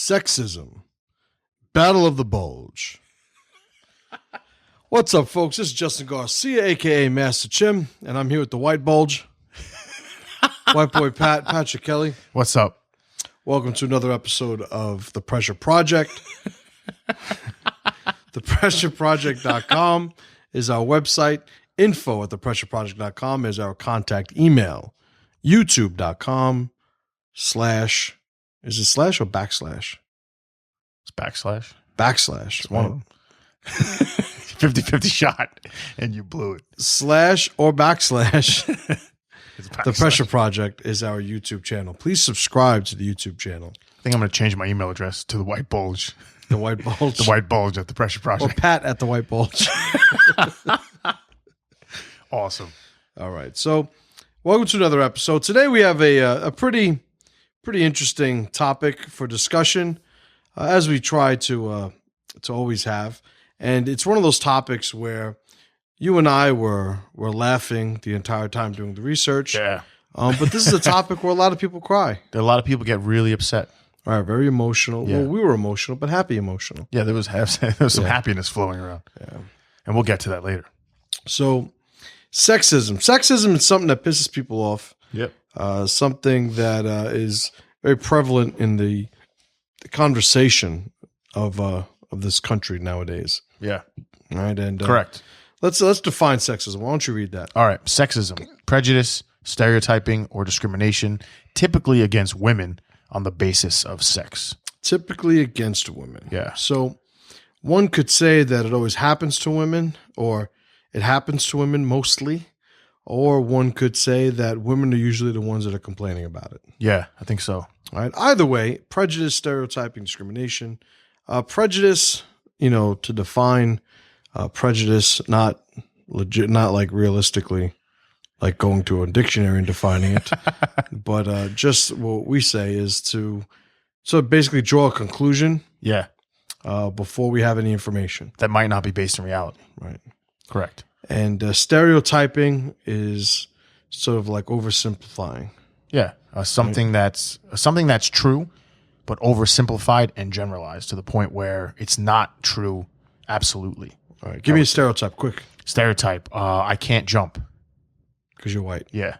Sexism. Battle of the Bulge. What's up, folks? This is Justin Garcia, a.k.a. Master Chim, and I'm here with the White Bulge. White boy Patrick Kelly. What's up? Welcome to another episode of The Pressure Project. ThePressureProject.com is our website. Info at ThePressureProject.com is our contact email. YouTube.com/ is it slash or backslash? It's backslash. Backslash. It's one of them. 50-50 shot, and you blew it. Slash or backslash. It's The Pressure Project is our YouTube channel. Please subscribe to the YouTube channel. I think I'm going to change my email address to the White Bulge. The White Bulge. The White Bulge at The Pressure Or Project. Pat at the White Bulge. Awesome. All right. So, welcome to another episode. Today we have a pretty interesting topic for discussion, as we try to always have. And it's one of those topics where you and I were laughing the entire time doing the research. Yeah. But this is a topic where a lot of people cry. A lot of people get really upset. All right, very emotional. Yeah. Well, we were emotional, but happy emotional. Yeah, there was some happiness flowing around. Yeah. And we'll get to that later. So, sexism. Sexism is something that pisses people off. Yep. Something that is very prevalent in the conversation of this country nowadays. Yeah. All right, and Correct. Let's define sexism. Why don't you read that? All right. Sexism, prejudice, stereotyping, or discrimination, typically against women on the basis of sex. Typically against women. Yeah. So one could say that it always happens to women, or it happens to women mostly, or one could say that women are usually the ones that are complaining about it. Yeah, I think so. All right. Either way, prejudice, stereotyping, discrimination. Prejudice, to define prejudice, not legit, not like realistically, like going to a dictionary and defining it, but just what we say is to basically draw a conclusion. Yeah. Before we have any information. That might not be based in reality. Right. Correct. And stereotyping is sort of like oversimplifying. Yeah. Something that's true, but oversimplified and generalized to the point where it's not true absolutely. All right. Give me a stereotype, quick. Stereotype. I can't jump. Because you're white. Yeah.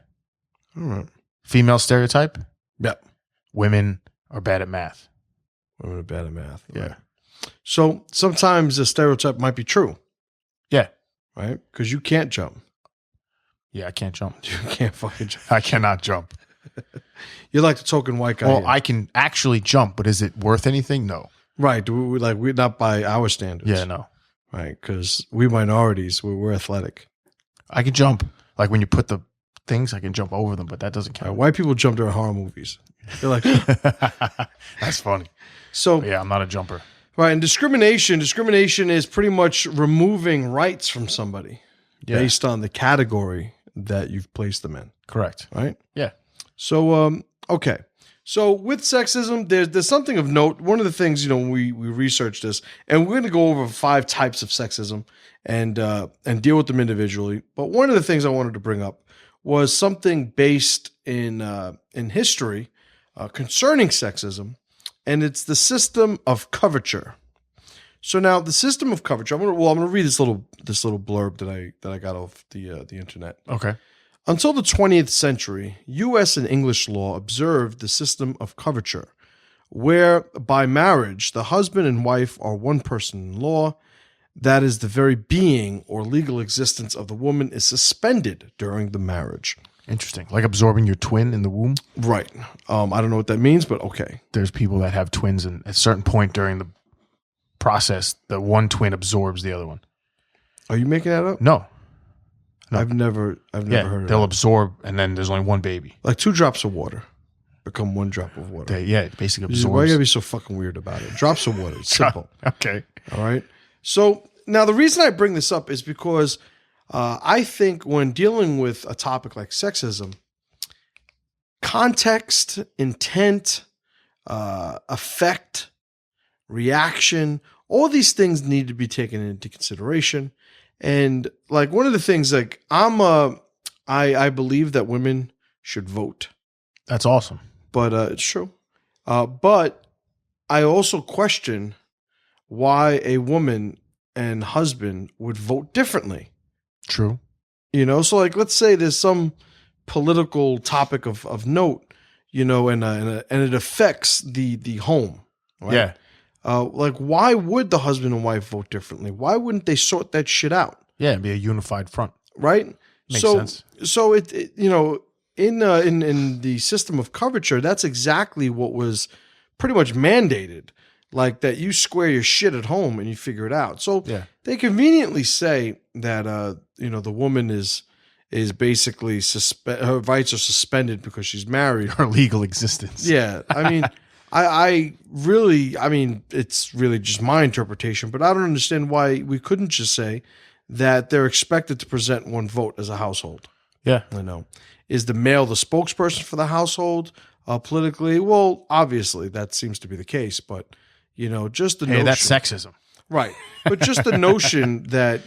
All right. Female stereotype. Yep. Women are bad at math. Women are bad at math. Yeah. Right. So sometimes the stereotype might be true. Yeah. Right? Because you can't jump. Yeah, I can't jump. You can't fucking jump. I cannot jump. You're like the token white guy. Well, here. I can actually jump, but is it worth anything? No. Right. We're not by our standards. Yeah, no. Right. Because we minorities, we're athletic. I can jump. Like when you put the things, I can jump over them, but that doesn't count. Right. White people jump during horror movies. They're like, That's funny. So But yeah, I'm not a jumper. right. And discrimination is pretty much removing rights from somebody based on the category that you've placed them in. Correct. Right. Yeah. So, okay. So with sexism, there's something of note. One of the things, when we researched this, and we're going to go over 5 types of sexism and deal with them individually. But one of the things I wanted to bring up was something based in history concerning sexism, and it's the system of coverture. So now the system of coverture. I'm going to read this little blurb that I got off the internet. Okay. Until the 20th century, U.S. and English law observed the system of coverture, where by marriage, the husband and wife are one person in law. That is, the very being or legal existence of the woman is suspended during the marriage. Interesting. Like absorbing your twin in the womb? Right. I don't know what that means, but okay. There's people that have twins, and at a certain point during the process, the one twin absorbs the other one. Are you making that up? No. I've never heard of they'll that. absorb, and then there's only one baby. Like 2 drops of water become 1 drop of water. It basically absorbs. Why you gotta be so fucking weird about it? Drops of water. It's simple. Okay. All right. So now the reason I bring this up is because I think when dealing with a topic like sexism, context, intent, effect, reaction, all these things need to be taken into consideration. And like one of the things, like I believe that women should vote. That's awesome. But it's true. But I also question why a woman and husband would vote differently. True. So like, let's say there's some political topic of note, and it affects the home, right? Yeah. Like, why would the husband and wife vote differently? Why wouldn't they sort that shit out? Yeah, and be a unified front. Right? Makes sense. So in the system of coverture, that's exactly what was pretty much mandated. Like that you square your shit at home and you figure it out. So Yeah. they conveniently say that the woman is basically her rights are suspended because she's married. Her legal existence. Yeah. I mean, I mean, it's really just my interpretation, but I don't understand why we couldn't just say that they're expected to present one vote as a household. Yeah. Is the male the spokesperson for the household politically? Well, obviously that seems to be the case, but just the notion. That's sexism. Right. But just the notion that,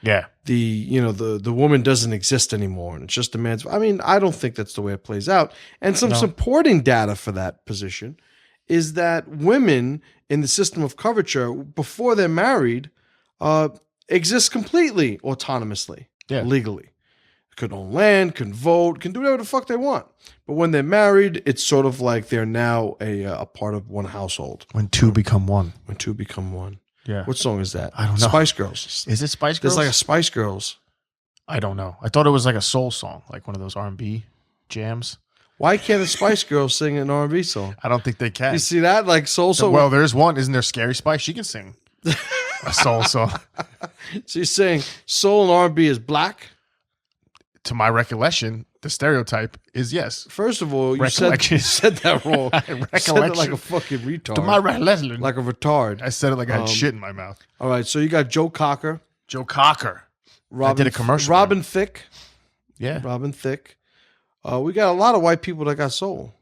Yeah. the woman doesn't exist anymore and it's just a man's. I mean, I don't think that's the way it plays out. And some supporting data for that position is that women in the system of coverture before they're married exist completely autonomously, legally. Could own land, can vote, can do whatever the fuck they want. But when they're married, it's sort of like they're now a part of one household. When two become one. When two become one. Yeah. What song is that? I don't know. Spice Girls. Is it Spice Girls? There's like a Spice Girls. I don't know. I thought it was like a soul song, like one of those R&B jams. Why can't the Spice Girls sing an R&B song? I don't think they can. You see that? Like soul song? Well, there's one. Isn't there Scary Spice? She can sing a soul song. So you're saying soul and R&B is black? To my recollection, the stereotype is yes. First of all, you said that wrong. You said that like a fucking retard. To my recollection. Like a retard. I said it like I had shit in my mouth. All right, so you got Joe Cocker. I did a commercial. Robin Thicke. Yeah. Robin Thicke. We got a lot of white people that got soul.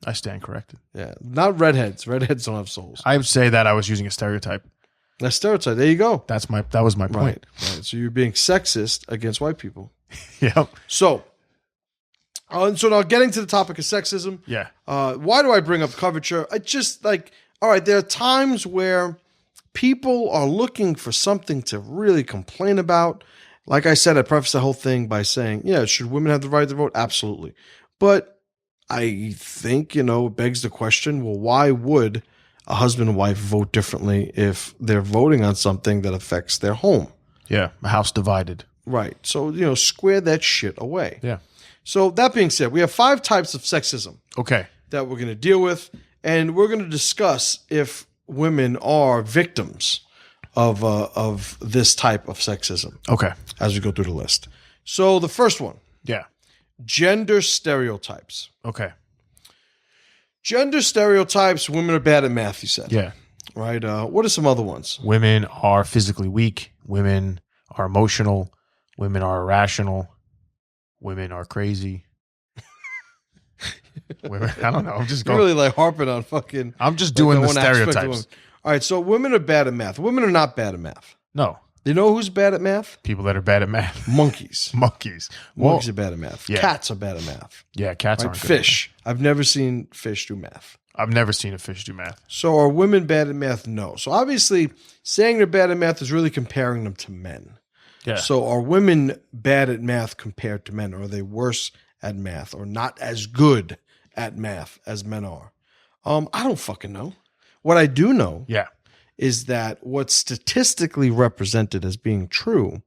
I stand corrected. Yeah. Not redheads. Redheads don't have souls. I would say that I was using a stereotype. A stereotype. There you go. That was my point. Right. So you're being sexist against white people. Yep. So now getting to the topic of sexism. Yeah. Why do I bring up coverture? I just like, all right, there are times where people are looking for something to really complain about. Like I said, I prefaced the whole thing by saying, yeah, should women have the right to vote? Absolutely. But I think, it begs the question, well, why would a husband and wife vote differently if they're voting on something that affects their home? Yeah. A house divided. Right. So, square that shit away. Yeah. So that being said, we have 5 types of sexism. Okay. That we're going to deal with. And we're going to discuss if women are victims of this type of sexism. Okay. As we go through the list. So the first one. Yeah. Gender stereotypes. Okay. Gender stereotypes, women are bad at math, you said. Yeah. Right? What are some other ones? Women are physically weak. Women are emotional. Women are irrational. Women are crazy. Women, I don't know. I'm just going. You're really like harping on fucking. I'm just doing the stereotypes. All right, so women are bad at math. Women are not bad at math. No. You know who's bad at math? People that are bad at math. Monkeys. Monkeys are bad at math. Yeah. Cats are bad at math. Yeah, cats aren't good. Fish. I've never seen fish do math. I've never seen a fish do math. So are women bad at math? No. So obviously saying they're bad at math is really comparing them to men. Yeah. So are women bad at math compared to men? Or are they worse at math or not as good at math as men are? I don't fucking know. What I do know is that what's statistically represented as being true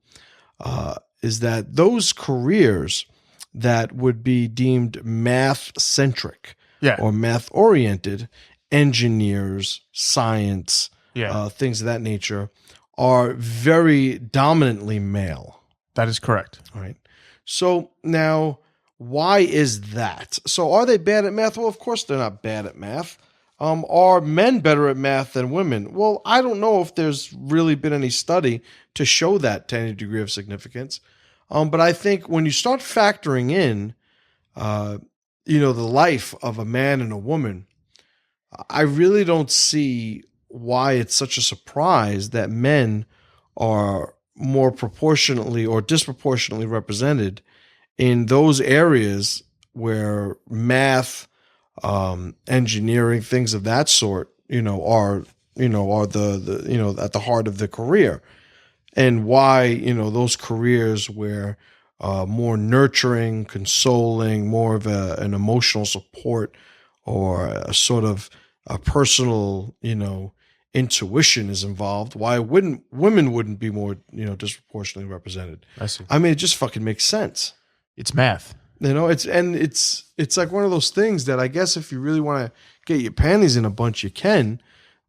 is that those careers that would be deemed math-centric or math-oriented, engineers, science, things of that nature, are very dominantly male. That is correct. All right. So now, why is that? So are they bad at math? Well, of course they're not bad at math. Are men better at math than women? Well, I don't know if there's really been any study to show that to any degree of significance. But I think when you start factoring in, the life of a man and a woman, I really don't see why it's such a surprise that men are more proportionately or disproportionately represented in those areas where math, engineering, things of that sort are at the heart of the career, and why those careers where more nurturing, consoling, more of an emotional support, or a sort of a personal, intuition is involved. Why women wouldn't be more, disproportionately represented? I see. I mean, it just fucking makes sense. It's math. It's like one of those things that I guess if you really want to get your panties in a bunch, you can.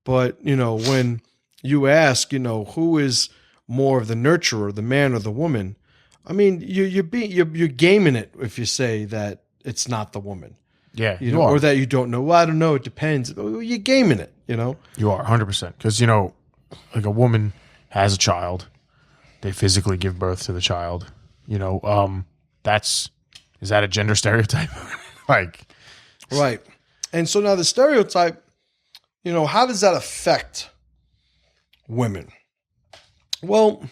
But when you ask, who is more of the nurturer, the man or the woman? I mean, you're gaming it if you say that it's not the woman. Yeah, you know, or that you don't know. Well, I don't know. It depends. You're gaming it. You are 100% because like a woman has a child, they physically give birth to the child. Is that a gender stereotype? Right. And so now the stereotype, how does that affect women? Well,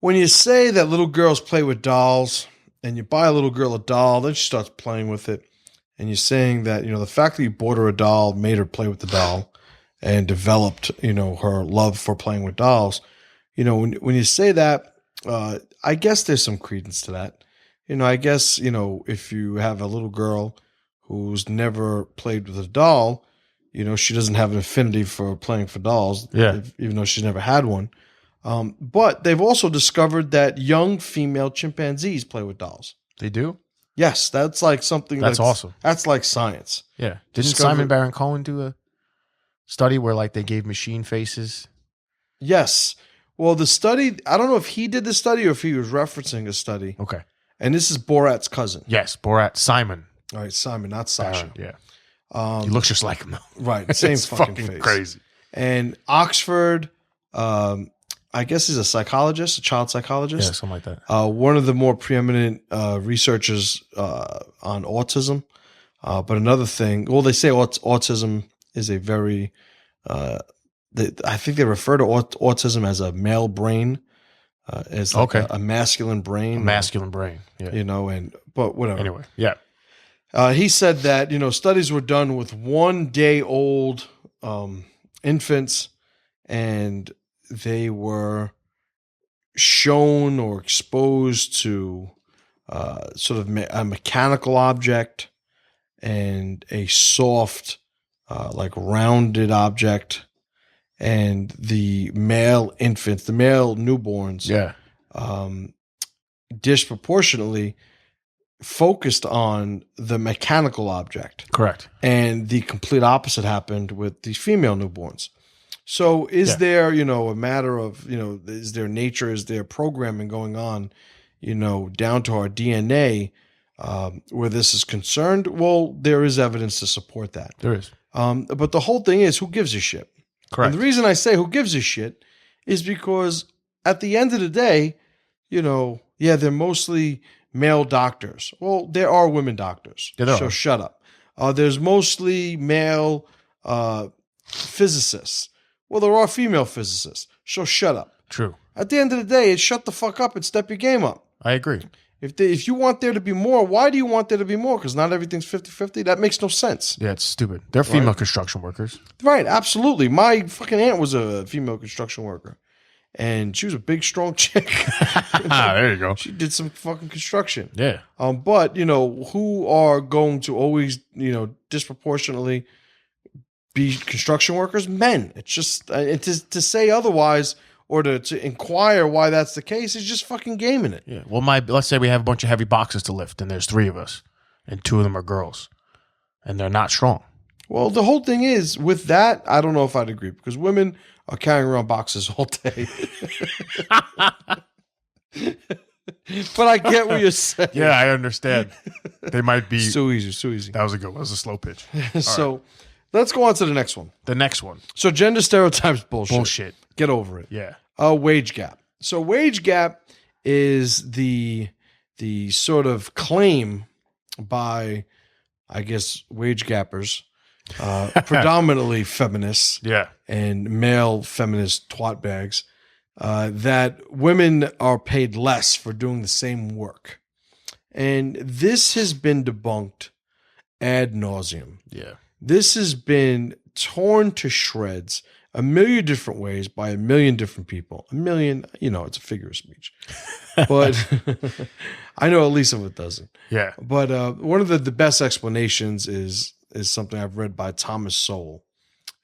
when you say that little girls play with dolls and you buy a little girl a doll, then she starts playing with it. And you're saying that, the fact that you bought her a doll made her play with the doll and developed, her love for playing with dolls. When you say that, I guess there's some credence to that. I guess, if you have a little girl who's never played with a doll, she doesn't have an affinity for playing for dolls, even though she's never had one. But they've also discovered that young female chimpanzees play with dolls. They do? Yes, that's like something that's awesome. That's like science. Yeah. Didn't Simon Baron-Cohen do a study where they gave machine faces? Yes. Well, the study, I don't know if he did the study or if he was referencing a study. Okay. And this is Borat's cousin. Yes, Borat, Simon. All right, Simon, not Sasha. Baron, yeah. He looks just like him, though. Right, same it's fucking fucking face. Crazy. And Oxford, I guess he's a psychologist, a child psychologist. Yeah, something like that. One of the more preeminent researchers on autism. But another thing, well, they say autism is a very, I think they refer to autism as a male brain, as like a masculine brain. A masculine brain, yeah. But whatever. Anyway, yeah. He said that, studies were done with 1 day old infants, and they were shown or exposed to sort of a mechanical object and a soft, like rounded object. And the male infants, the male newborns, disproportionately focused on the mechanical object. Correct. And the complete opposite happened with the female newborns. So is there, a matter of, is there nature, is there programming going on, down to our DNA where this is concerned? Well, there is evidence to support that. There is. But the whole thing is, who gives a shit? Correct. And the reason I say who gives a shit is because at the end of the day, they're mostly male doctors. Well, there are women doctors. So shut up. There's mostly male physicists. Well, there are female physicists. So shut up. True. At the end of the day, it's shut the fuck up and step your game up. I agree. If you want there to be more, why do you want there to be more? Because not everything's 50-50. That makes no sense. Yeah, it's stupid. They're female construction workers. Right, absolutely. My fucking aunt was a female construction worker. And she was a big, strong chick. There you go. She did some fucking construction. Yeah. But, who are going to always, disproportionately be construction workers? Men. It's just, to say otherwise or to inquire why that's the case is just fucking gaming it. Yeah. Well, let's say we have a bunch of heavy boxes to lift and there's 3 of us and 2 of them are girls and they're not strong. Well, the whole thing is with that, I don't know if I'd agree because women are carrying around boxes all day. But I get what you're saying. Yeah, I understand. They might be. So easy. That was a good one. That was a slow pitch. So let's go on to the next one. The next one. So gender stereotypes, bullshit. Bullshit. Get over it. Yeah. Wage gap. So wage gap is the sort of claim by, I guess, wage gappers, predominantly feminists, and male feminist twat bags, that women are paid less for doing the same work. And this has been debunked ad nauseum. Yeah. This has been torn to shreds a million different ways by a million different people. A million, it's a figure of speech. But I know at least of a dozen. Yeah. But one of the best explanations is something I've read by Thomas Sowell.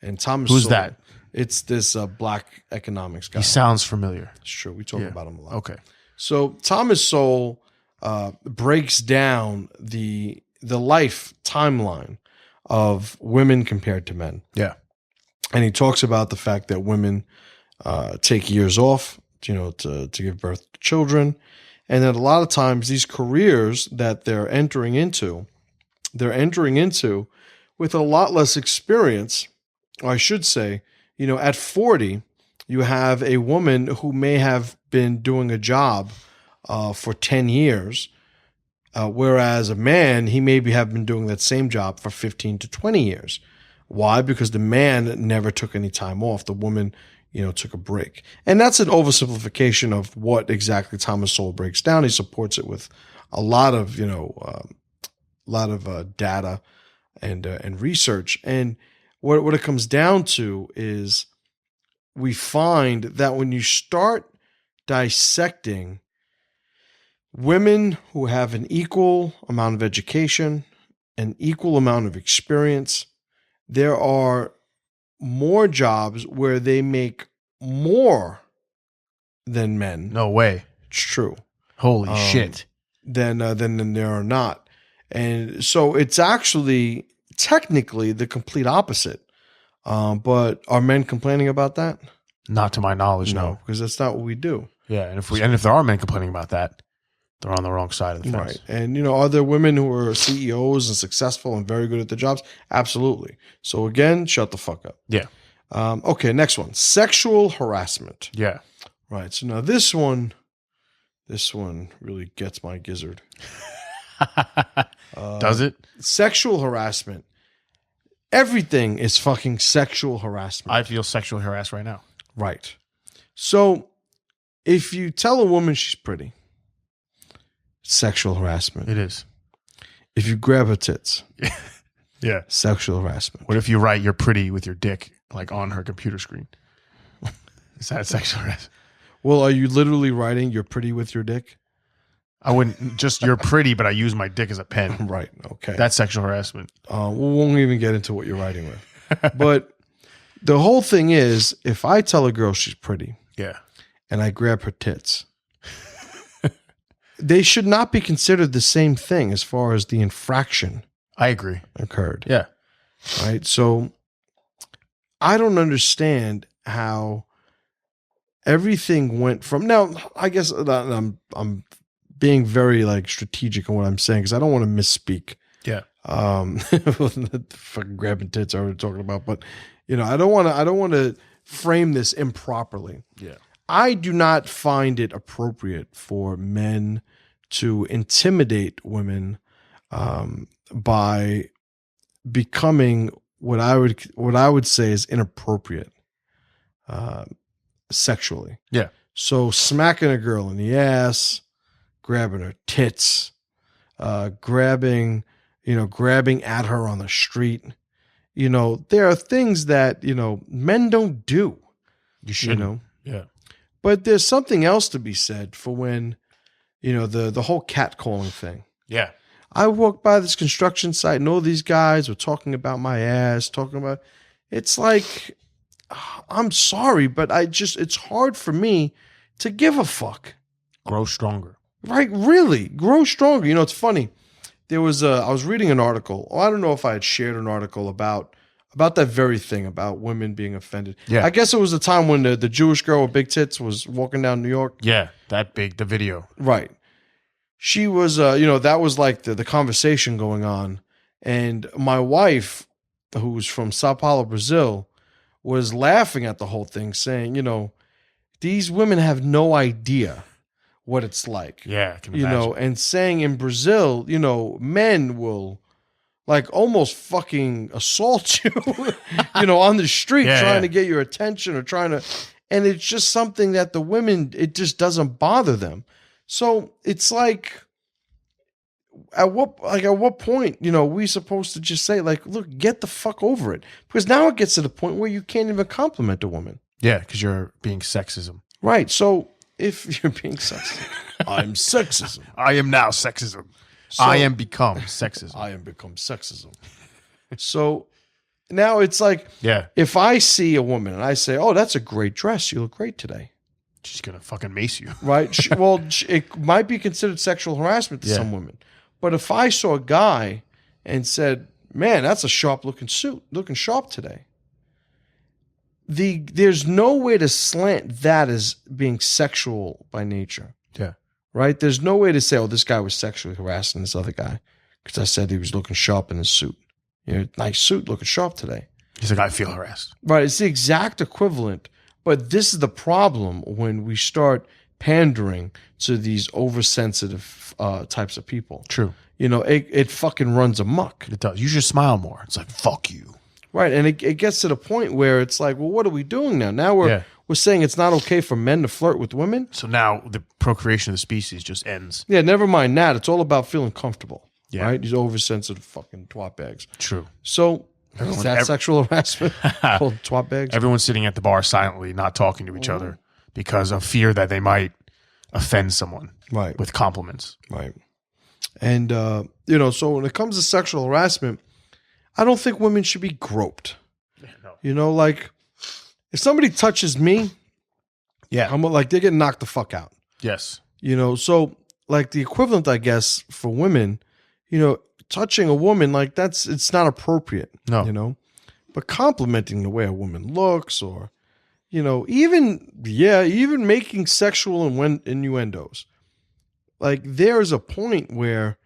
And Thomas Who's Sowell, that? It's this black economics guy. He sounds familiar. It's true. We talk about him a lot. Okay. So Thomas Sowell breaks down the life timeline of women compared to men. Yeah. And he talks about the fact that women take years off, to give birth to children. And that a lot of times these careers that they're entering into with a lot less experience. Or I should say, at 40, you have a woman who may have been doing a job for 10 years, whereas a man, he maybe have been doing that same job for 15 to 20 years. Why? Because the man never took any time off. The woman, took a break. And that's an oversimplification of what exactly Thomas Sowell breaks down. He supports it with a lot of, data and research. And what it comes down to is we find that when you start dissecting women who have an equal amount of education, an equal amount of experience, there are more jobs where they make more than men. No way. It's true. Holy shit. Than there are not. And so it's actually technically the complete opposite. But are men complaining about that? Not to my knowledge, no. Because that's not what we do. Yeah, and if there are men complaining about that, they're on the wrong side of the fence. Right. And, are there women who are CEOs and successful and very good at their jobs? Absolutely. So again, shut the fuck up. Yeah. Okay, next one. Sexual harassment. Yeah. Right. So now this one really gets my gizzard. Does it? Sexual harassment. Everything is fucking sexual harassment. I feel sexually harassed right now. Right. So if you tell a woman she's pretty, sexual harassment. It is. If you grab her tits, yeah, sexual harassment. What if you write "you're pretty" with your dick like on her computer screen? Is that sexual harassment? Well, are you literally writing "you're pretty" with your dick? I wouldn't just "you're pretty," but I use my dick as a pen. Right. Okay. That's sexual harassment. We won't even get into what you're writing with. But the whole thing is, if I tell a girl she's pretty, yeah, and I grab her tits, they should not be considered the same thing as far as the infraction. I agree. Occurred. Yeah. Right. So I don't understand how everything went from. Now, I guess I'm being very strategic in what I'm saying because I don't want to misspeak. Yeah. The fucking grabbing tits I was talking about, but I don't want to frame this improperly. Yeah. I do not find it appropriate for men to intimidate women by becoming what I would say is inappropriate sexually. Yeah. So smacking a girl in the ass, grabbing her tits, grabbing at her on the street. There are things that, men don't do. You shouldn't. Yeah. But there's something else to be said for when, the whole catcalling thing. Yeah. I walked by this construction site and all these guys were talking about my ass, it's like, I'm sorry, but it's hard for me to give a fuck. Grow stronger. Right. Really. Grow stronger. It's funny. There was I was reading an article. I don't know if I had shared an article about that very thing about women being offended. Yeah. I guess it was the time when the Jewish girl with big tits was walking down New York. Yeah. That big, the video. Right. She was, that was like the conversation going on. And my wife, who's from Sao Paulo, Brazil, was laughing at the whole thing, saying, these women have no idea what it's like. Yeah. I can imagine. And saying in Brazil, men will almost fucking assault you, on the street, trying to get your attention or and it's just something that the women, it just doesn't bother them. So it's like at what point, we supposed to just say, like, look, get the fuck over it? Because now it gets to the point where you can't even compliment a woman. Yeah, because you're being sexism. Right. So if you're being sexism, I'm sexism. I am now sexism. So, I am become sexism. I am become sexism. So now it's like, Yeah. if I see a woman and I say, oh, that's a great dress. You look great today. She's going to fucking mace you. Right. It might be considered sexual harassment to some women. But if I saw a guy and said, man, that's a sharp looking suit, looking sharp today. There's no way to slant that as being sexual by nature. Yeah. Right? There's no way to say, oh, this guy was sexually harassing this other guy because I said he was looking sharp in his suit. Nice suit, looking sharp today. He's like, I feel harassed. Right. It's the exact equivalent. But this is the problem when we start pandering to these oversensitive types of people. True. It fucking runs amok. It does. You should smile more. It's like, fuck you. Right. And it gets to the point where it's like, well, what are we doing now? Now we're saying it's not okay for men to flirt with women. So now the procreation of the species just ends. Yeah, never mind that. It's all about feeling comfortable. Yeah. Right? These oversensitive fucking twat bags. True. So is that sexual harassment? Called twat bags? Everyone's sitting at the bar silently, not talking to each other because of fear that they might offend someone with compliments. Right. And, so when it comes to sexual harassment, I don't think women should be groped. No. Like if somebody touches me, I'm like, they're getting knocked the fuck out. Yes. So like the equivalent, I guess, for women, touching a woman, like it's not appropriate. No. But complimenting the way a woman looks or, even making sexual innuendos. Like there's a point where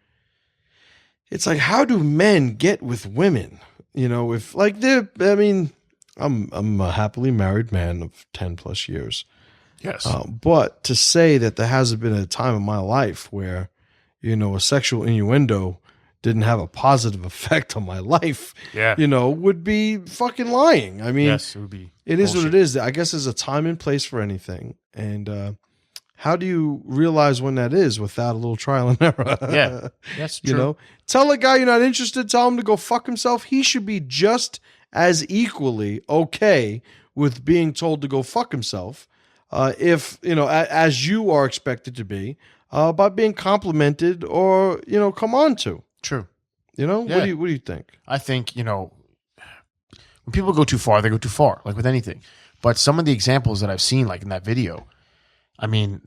it's like, how do men get with women? If like I'm a happily married man of 10 plus years. Yes. But to say that there hasn't been a time in my life where, a sexual innuendo didn't have a positive effect on my life, would be fucking lying. I mean, yes, it would be. It is what it is. I guess there's a time and place for anything. And, how do you realize when that is without a little trial and error? Yeah, that's true. Tell a guy you're not interested, tell him to go fuck himself. He should be just as equally okay with being told to go fuck himself if, as you are expected to be, by being complimented or, come on to. True. What do you think? I think, when people go too far, they go too far, like with anything. But some of the examples that I've seen, like in that video, I mean,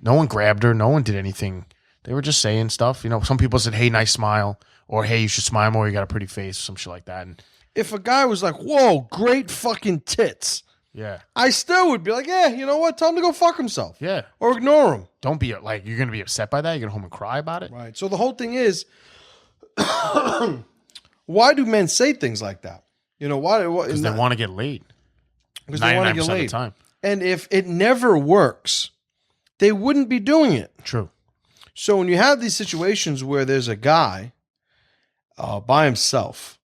no one grabbed her. No one did anything. They were just saying stuff. Some people said, hey, nice smile. Or, hey, you should smile more. You got a pretty face. Some shit like that. And if a guy was like, whoa, great fucking tits. Yeah. I still would be like, yeah, you know what? Tell him to go fuck himself. Yeah. Or ignore him. Don't be like, you're going to be upset by that. You're going to home and cry about it. Right. So the whole thing is, why do men say things like that? Why? Because they want to get laid. Because they want to get laid. Of the time. And if it never works, they wouldn't be doing it. True. So when you have these situations where there's a guy by himself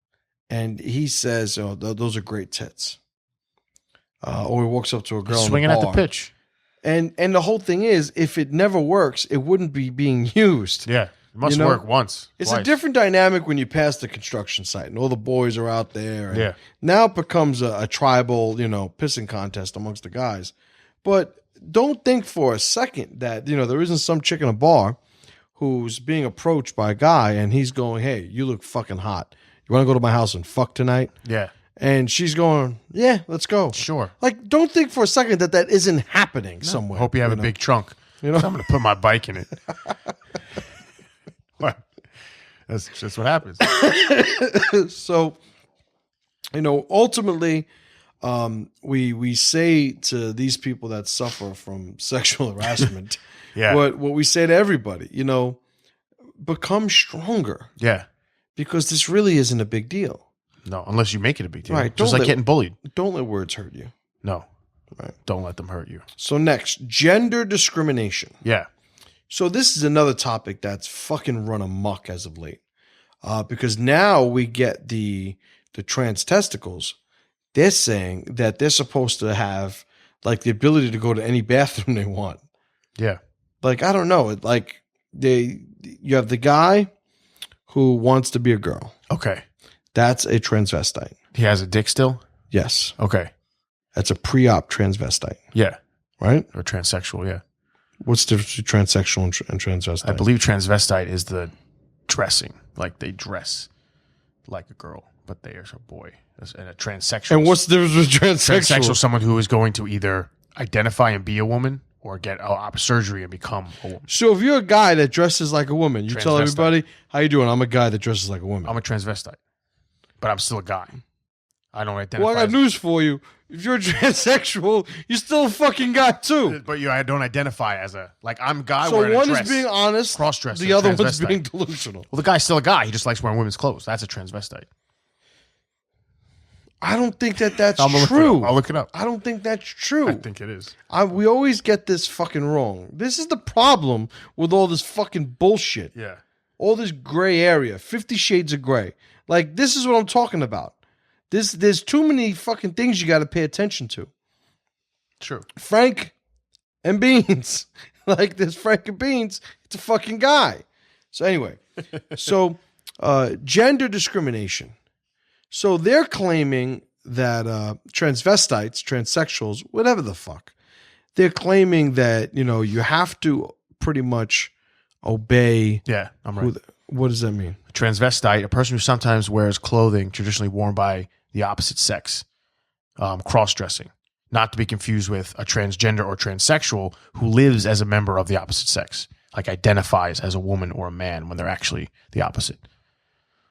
and he says, oh, those are great tits. Or he walks up to a girl swinging in the at the pitch. And the whole thing is, if it never works, it wouldn't be being used. Yeah. It must work once. It's twice. a different dynamic when you pass the construction site and all the boys are out there. And now it becomes a tribal, pissing contest amongst the guys. But don't think for a second that, there isn't some chick in a bar who's being approached by a guy and he's going, hey, you look fucking hot. You want to go to my house and fuck tonight? Yeah. And she's going, yeah, let's go. Sure. Like, don't think for a second that isn't happening somewhere. Hope you have a big trunk. So I'm going to put my bike in it. What? That's just what happens. So, ultimately, we say to these people that suffer from sexual harassment, what we say to everybody, become stronger. Yeah. Because this really isn't a big deal. No, unless you make it a big deal. Right. Just like getting bullied. Don't let words hurt you. No. Right. Don't let them hurt you. So next, gender discrimination. Yeah. So this is another topic that's fucking run amok as of late. Because now we get the trans testicles. They're saying that they're supposed to have like the ability to go to any bathroom they want. Yeah. Like, I don't know. you have the guy who wants to be a girl. Okay. That's a transvestite. He has a dick still? Yes. Okay. That's a pre-op transvestite. Yeah. Right? Or transsexual, yeah. What's the difference between transsexual and transvestite? I believe transvestite is the dressing. Like they dress like a girl, but they are a boy. And a transsexual. And what's the difference with transsexual? Transsexual is someone who is going to either identify and be a woman or get surgery and become a woman. So if you're a guy that dresses like a woman, you tell Transvestite. everybody, how you doing? I'm a guy that dresses like a woman. I'm a transvestite, but I'm still a guy. I don't identify. Well, I got news for you. If you're a transsexual, you're still a fucking guy too. But I don't identify as I'm a guy So wearing a one dress. is being honest, cross-dressing, the other one's transvestite. being delusional. Well, the guy's still a guy. He just likes wearing women's clothes. That's a transvestite. I don't think that's I'll true. look it up. I don't think that's true. I think it is. We always get this fucking wrong. This is the problem with all this fucking bullshit. Yeah. All this gray area, 50 shades of gray. Like, this is what I'm talking about. There's too many fucking things you got to pay attention to. True. Frank and Beans. Like, there's Frank and Beans. It's a fucking guy. So anyway, gender discrimination. So they're claiming that transvestites, transsexuals, whatever the fuck, they're claiming that, you have to pretty much obey. Yeah, I'm right. What does that mean? A transvestite, a person who sometimes wears clothing traditionally worn by the opposite sex, cross-dressing, not to be confused with a transgender or transsexual who lives as a member of the opposite sex, like identifies as a woman or a man when they're actually the opposite.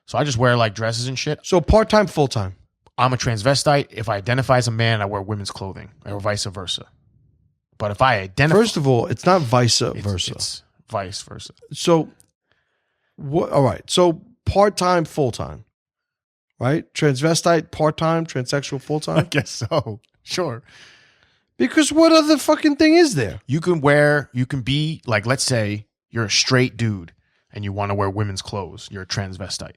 So I just wear like dresses and shit. So part-time, full-time. I'm a transvestite. If I identify as a man, I wear women's clothing, or vice versa. But if I identify... First of all, it's not vice versa. It's vice versa. So, all right. So part-time, full-time, right? Transvestite, part-time, transsexual, I full-time? guess so. Sure. Because what other fucking thing is there? You can be like, let's say you're a straight dude and you want to wear women's clothes. You're a transvestite.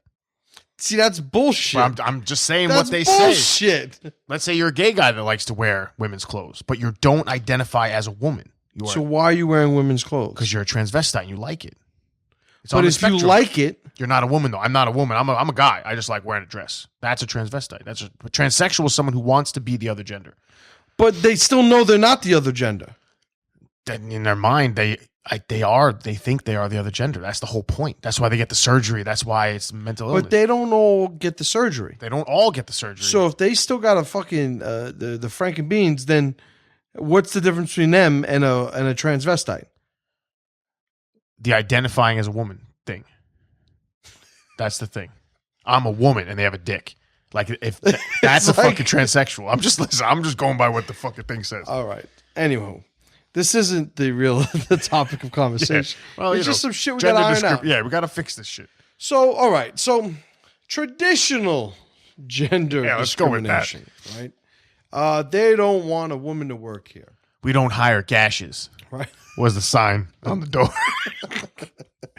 See, that's bullshit. Well, I'm just saying That's what they say. bullshit. Let's say you're a gay guy that likes to wear women's clothes, but you don't identify as a woman. So why are you wearing women's clothes? Because you're a transvestite and you like it. It's But on the if spectrum. you like it, You're not a woman, though. I'm not a woman. I'm a guy. I just like wearing a dress. That's a transvestite. A transsexual is someone who wants to be the other gender. but they still know they're not the other gender. Then in their mind, they think they are the other gender. That's the whole point. That's why they get the surgery. That's why it's mental illness. But they don't all get the surgery. They don't all get the surgery. So if they still got a fucking the Frank and Beans, then what's the difference between them and a transvestite? the identifying as a woman thing. That's the thing. I'm a woman and they have a dick. Like if that's a fucking transsexual. I'm just going by what the fucking thing says. All right. Anyway, this isn't the topic of conversation. Yeah. Well, it's just some shit we got to iron out. Yeah, we got to fix this shit. So, all right. So, traditional gender let's go with that. discrimination, right? They don't want a woman to work here, We don't hire gashes. right? Was the sign on the door.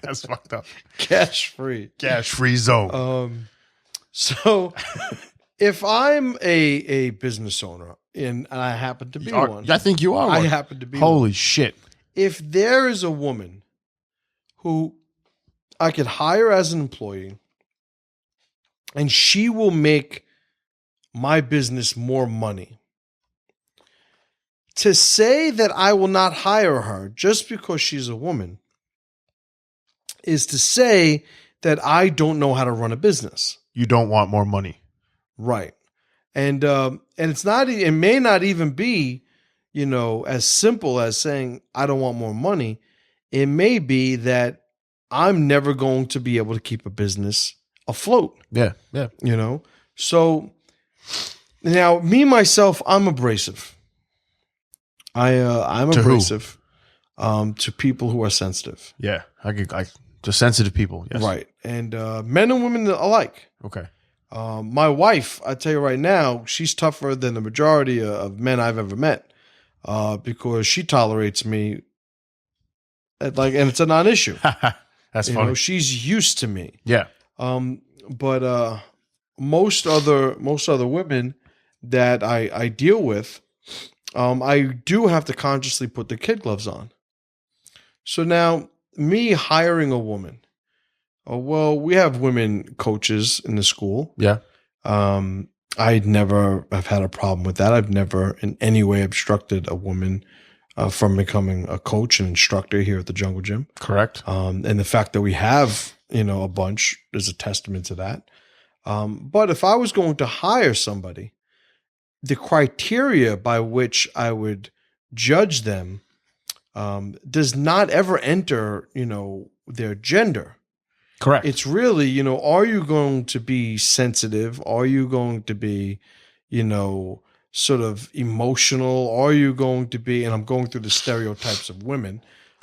That's fucked up. Cash free. Gash free zone. So, if I'm a business owner and I happen to be one, I think you are I one. happen to be Holy one. shit. If there is a woman who I could hire as an employee and she will make my business more money, to say that I will not hire her just because she's a woman is to say that I don't know how to run a business. You don't want more money. Right. And it's not, it may not even be, as simple as saying, I don't want more money. It may be that I'm never going to be able to keep a business afloat. Yeah. Yeah. So now me, myself, I'm abrasive. I'm To who? abrasive to people who are sensitive. Yeah. I just sensitive people. Yes. Right. And men and women alike. Okay. My wife, I tell you right now, she's tougher than the majority of men I've ever met because she tolerates me, and it's a non-issue. That's funny. She's used to me. Yeah. But most other women that I deal with, I do have to consciously put the kid gloves on. So now me hiring a woman. Oh, well, we have women coaches in the school. Yeah. I never have had a problem with that. I've never in any way obstructed a woman from becoming a coach and instructor here at the Jungle Gym. Correct. And the fact that we have, a bunch is a testament to that. But if I was going to hire somebody, the criteria by which I would judge them does not ever enter, their gender. Correct. It's really, are you going to be sensitive? Are you going to be, sort of emotional? Are you going to be, and I'm going through the stereotypes of women.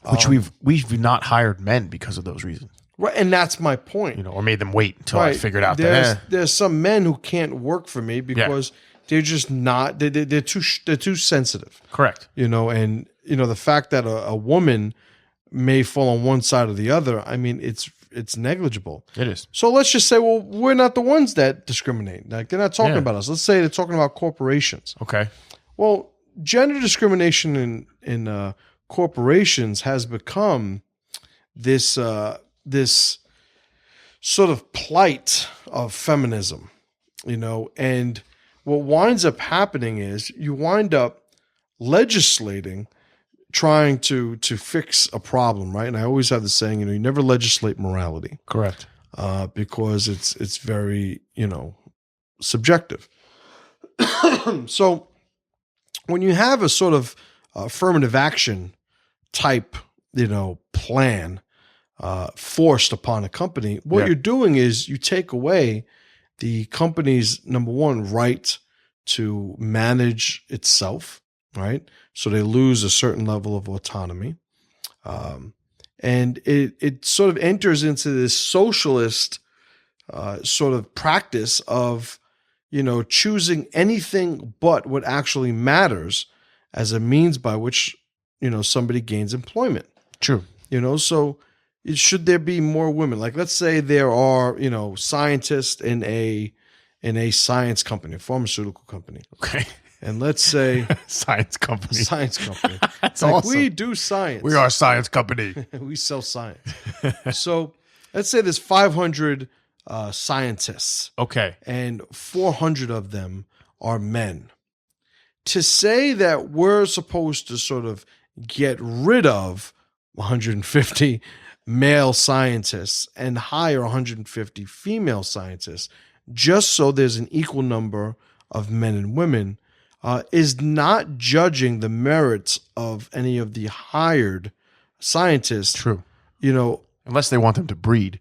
Which we've not hired men because of those reasons. Right. And that's my point. Or made them wait until I figured out that there's some men who can't work for me because they're just not, they're too sensitive. Correct. And, the fact that a woman may fall on one side or the other, I mean, it's negligible. It is. So let's just say, well, we're not the ones that discriminate. Like, they're not talking about us. Let's say they're talking about corporations. Okay. Well, gender discrimination in corporations has become this this sort of plight of feminism, and what winds up happening is you wind up legislating, trying to fix a problem, right? And I always have the saying, you never legislate morality. Correct. Because it's very, subjective. So when you have a sort of affirmative action type, plan forced upon a company, what you're doing is you take away the company's, number one, right to manage itself, right? So they lose a certain level of autonomy. And it sort of enters into this socialist sort of practice of, choosing anything but what actually matters as a means by which, somebody gains employment. True. So should there be more women? Like, let's say there are, scientists in a science company, a pharmaceutical company. Okay. And let's say science company. That's like, awesome. We do science. We are a science company. We sell science. So let's say there's 500 scientists. Okay. And 400 of them are men. To say that we're supposed to sort of get rid of 150 male scientists and hire 150 female scientists just so there's an equal number of men and women is not judging the merits of any of the hired scientists. True. Unless they want them to breed.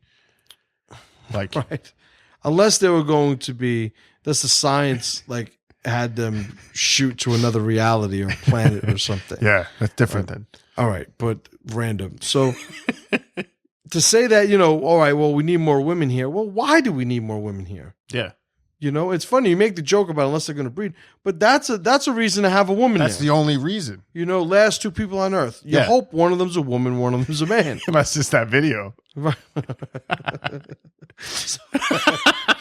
Like, right. Unless they were going to be, that's the science, like, had them shoot to another reality or planet or something. Yeah, that's different then. All right, but random. So to say that, all right, well, we need more women here. Well, why do we need more women here? Yeah. It's funny. You make the joke about unless they're going to breed, but that's a reason to have a woman That's there. the only reason. Last two people on Earth. You hope one of them's a woman, one of them's a man. That's just that video. Right.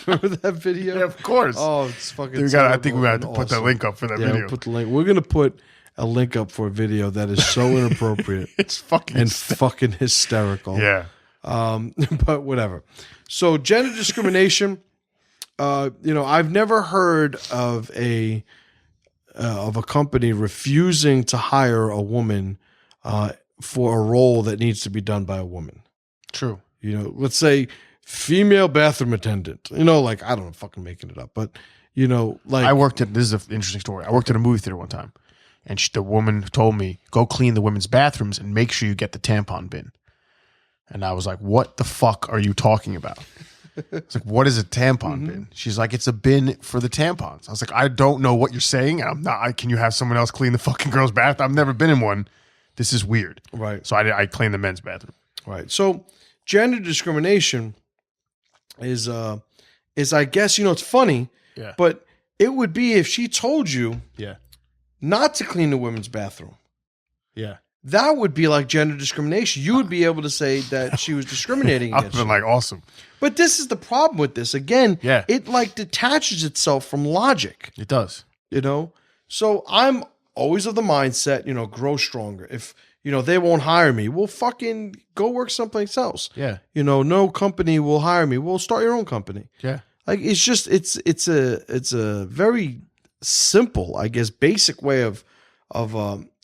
Remember that video? Yeah, of course. Oh, it's fucking I think we got to put the link up for that video. We'll put the link. We're going to put a link up for a video that is so inappropriate. It's fucking fucking hysterical. Yeah. But whatever. So gender discrimination, I've never heard of a company refusing to hire a woman for a role that needs to be done by a woman. True. Let's say female bathroom attendant. Like, I don't know, fucking making it up, but like I worked at, this is an interesting story. I worked at a movie theater one time, and the woman told me, go clean the women's bathrooms and make sure you get the tampon bin. And I was like, what the fuck are you talking about? It's like, what is a tampon bin? She's like, it's a bin for the tampons. I was like, I don't know what you're saying. Can you have someone else clean the fucking girl's bathroom? I've never been in one. This is weird. Right. So I cleaned the men's bathroom. Right. So gender discrimination is I guess, it's funny, but it would be if she told you not to clean the women's bathroom. Yeah. That would be like gender discrimination. You would be able to say that she was discriminating against I've been you. like, awesome. But this is the problem with this. Again, it like detaches itself from logic. It does. So I'm always of the mindset, grow stronger. If they won't hire me. Well, fucking go work someplace else. Yeah. No company will hire me. Well, start your own company. Yeah. Like it's just it's a very simple, I guess, basic way of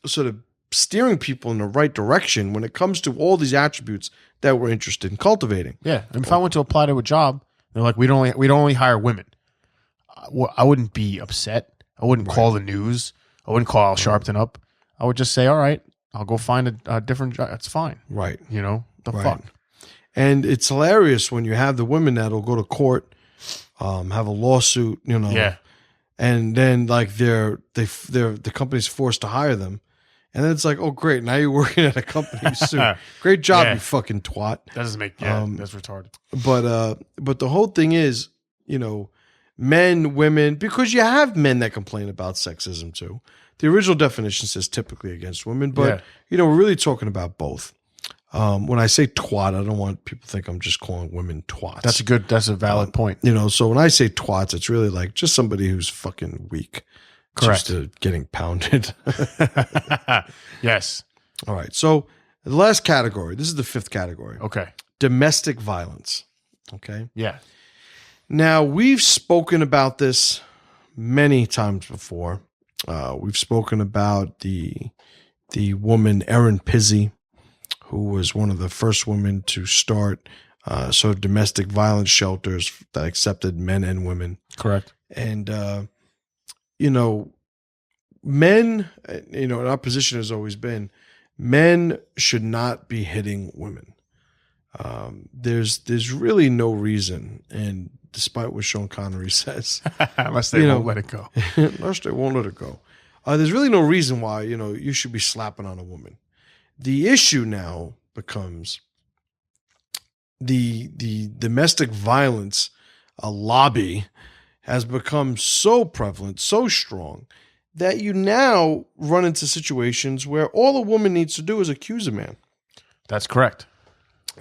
sort of steering people in the right direction when it comes to all these attributes that we're interested in cultivating. Yeah. And if I went to apply to a job, they're like, we don't only hire women. I wouldn't be upset. I wouldn't call the news. I wouldn't call Al Sharpton up. I would just say, all right, I'll go find a different job. That's fine. Right. The fuck. And it's hilarious when you have the women that'll go to court, have a lawsuit, Yeah. and then like the company's forced to hire them. And then it's like, oh, great. Now you're working at a company you sue. Great job, Yeah. you fucking twat. That doesn't make, that's retarded. But the whole thing is, men, women, because you have men that complain about sexism too. The original definition says typically against women, but we're really talking about both. When I say twat, I don't want people to think I'm just calling women twats. That's a valid point. So when I say twats, it's really like just somebody who's fucking weak. Correct. Used to getting pounded. Yes. All right. So the last category, this is the fifth category. Okay. Domestic violence. Okay. Yeah. Now, we've spoken about this many times before. We've spoken about the woman, Erin Pizzey, who was one of the first women to start sort of domestic violence shelters that accepted men and women. Correct. And, men, and our position has always been, men should not be hitting women. There's really no reason, and despite what Sean Connery says, unless they won't let it go. Unless they won't let it go. There's really no reason why, you should be slapping on a woman. The issue now becomes the domestic violence lobby has become so prevalent, so strong, that you now run into situations where all a woman needs to do is accuse a man. That's correct.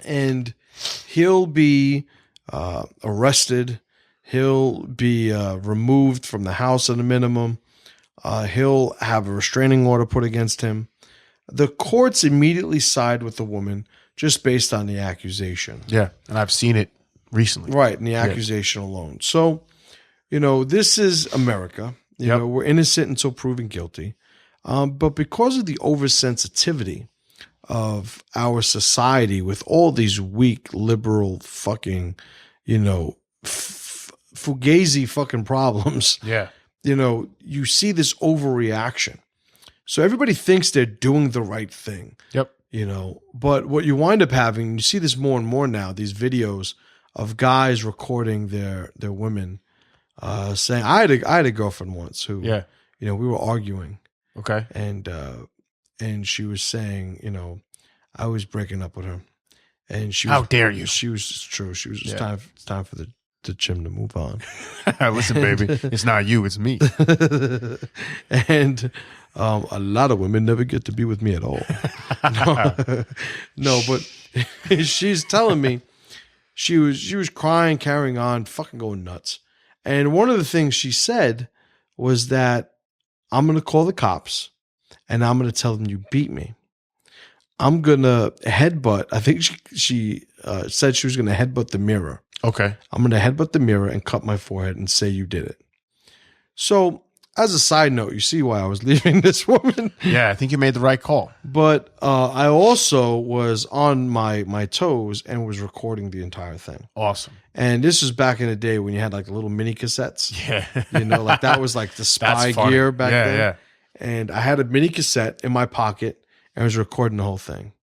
And he'll be arrested. He'll be removed from the house at a minimum. He'll have a restraining order put against him. The courts immediately side with the woman just based on the accusation. Yeah, and I've seen it recently. Right, and the accusation alone. So, this is America. We're innocent until proven guilty. But because of the oversensitivity of our society with all these weak, liberal fucking, fugazi fucking problems. Yeah. You see this overreaction. So everybody thinks they're doing the right thing. Yep. But what you wind up having, you see this more and more now, these videos of guys recording their women saying, I had a girlfriend once who, we were arguing. Okay. And she was saying, I was breaking up with her. And she was, how dare you? She was true. She was it's time for the Chim to move on. Listen, baby, it's not you, it's me. And a lot of women never get to be with me at all. No, but she's telling me she was crying, carrying on, fucking going nuts. And one of the things she said was that I'm going to call the cops and I'm going to tell them you beat me. I'm going to headbutt. I think she said she was going to headbutt the mirror. Okay. I'm going to headbutt the mirror and cut my forehead and say you did it. So, as a side note, you see why I was leaving this woman. Yeah, I think you made the right call. But I also was on my toes and was recording the entire thing. Awesome. And this was back in the day when you had like little mini cassettes. Yeah. Like that was like the spy gear back then. Yeah. And I had a mini cassette in my pocket and I was recording the whole thing.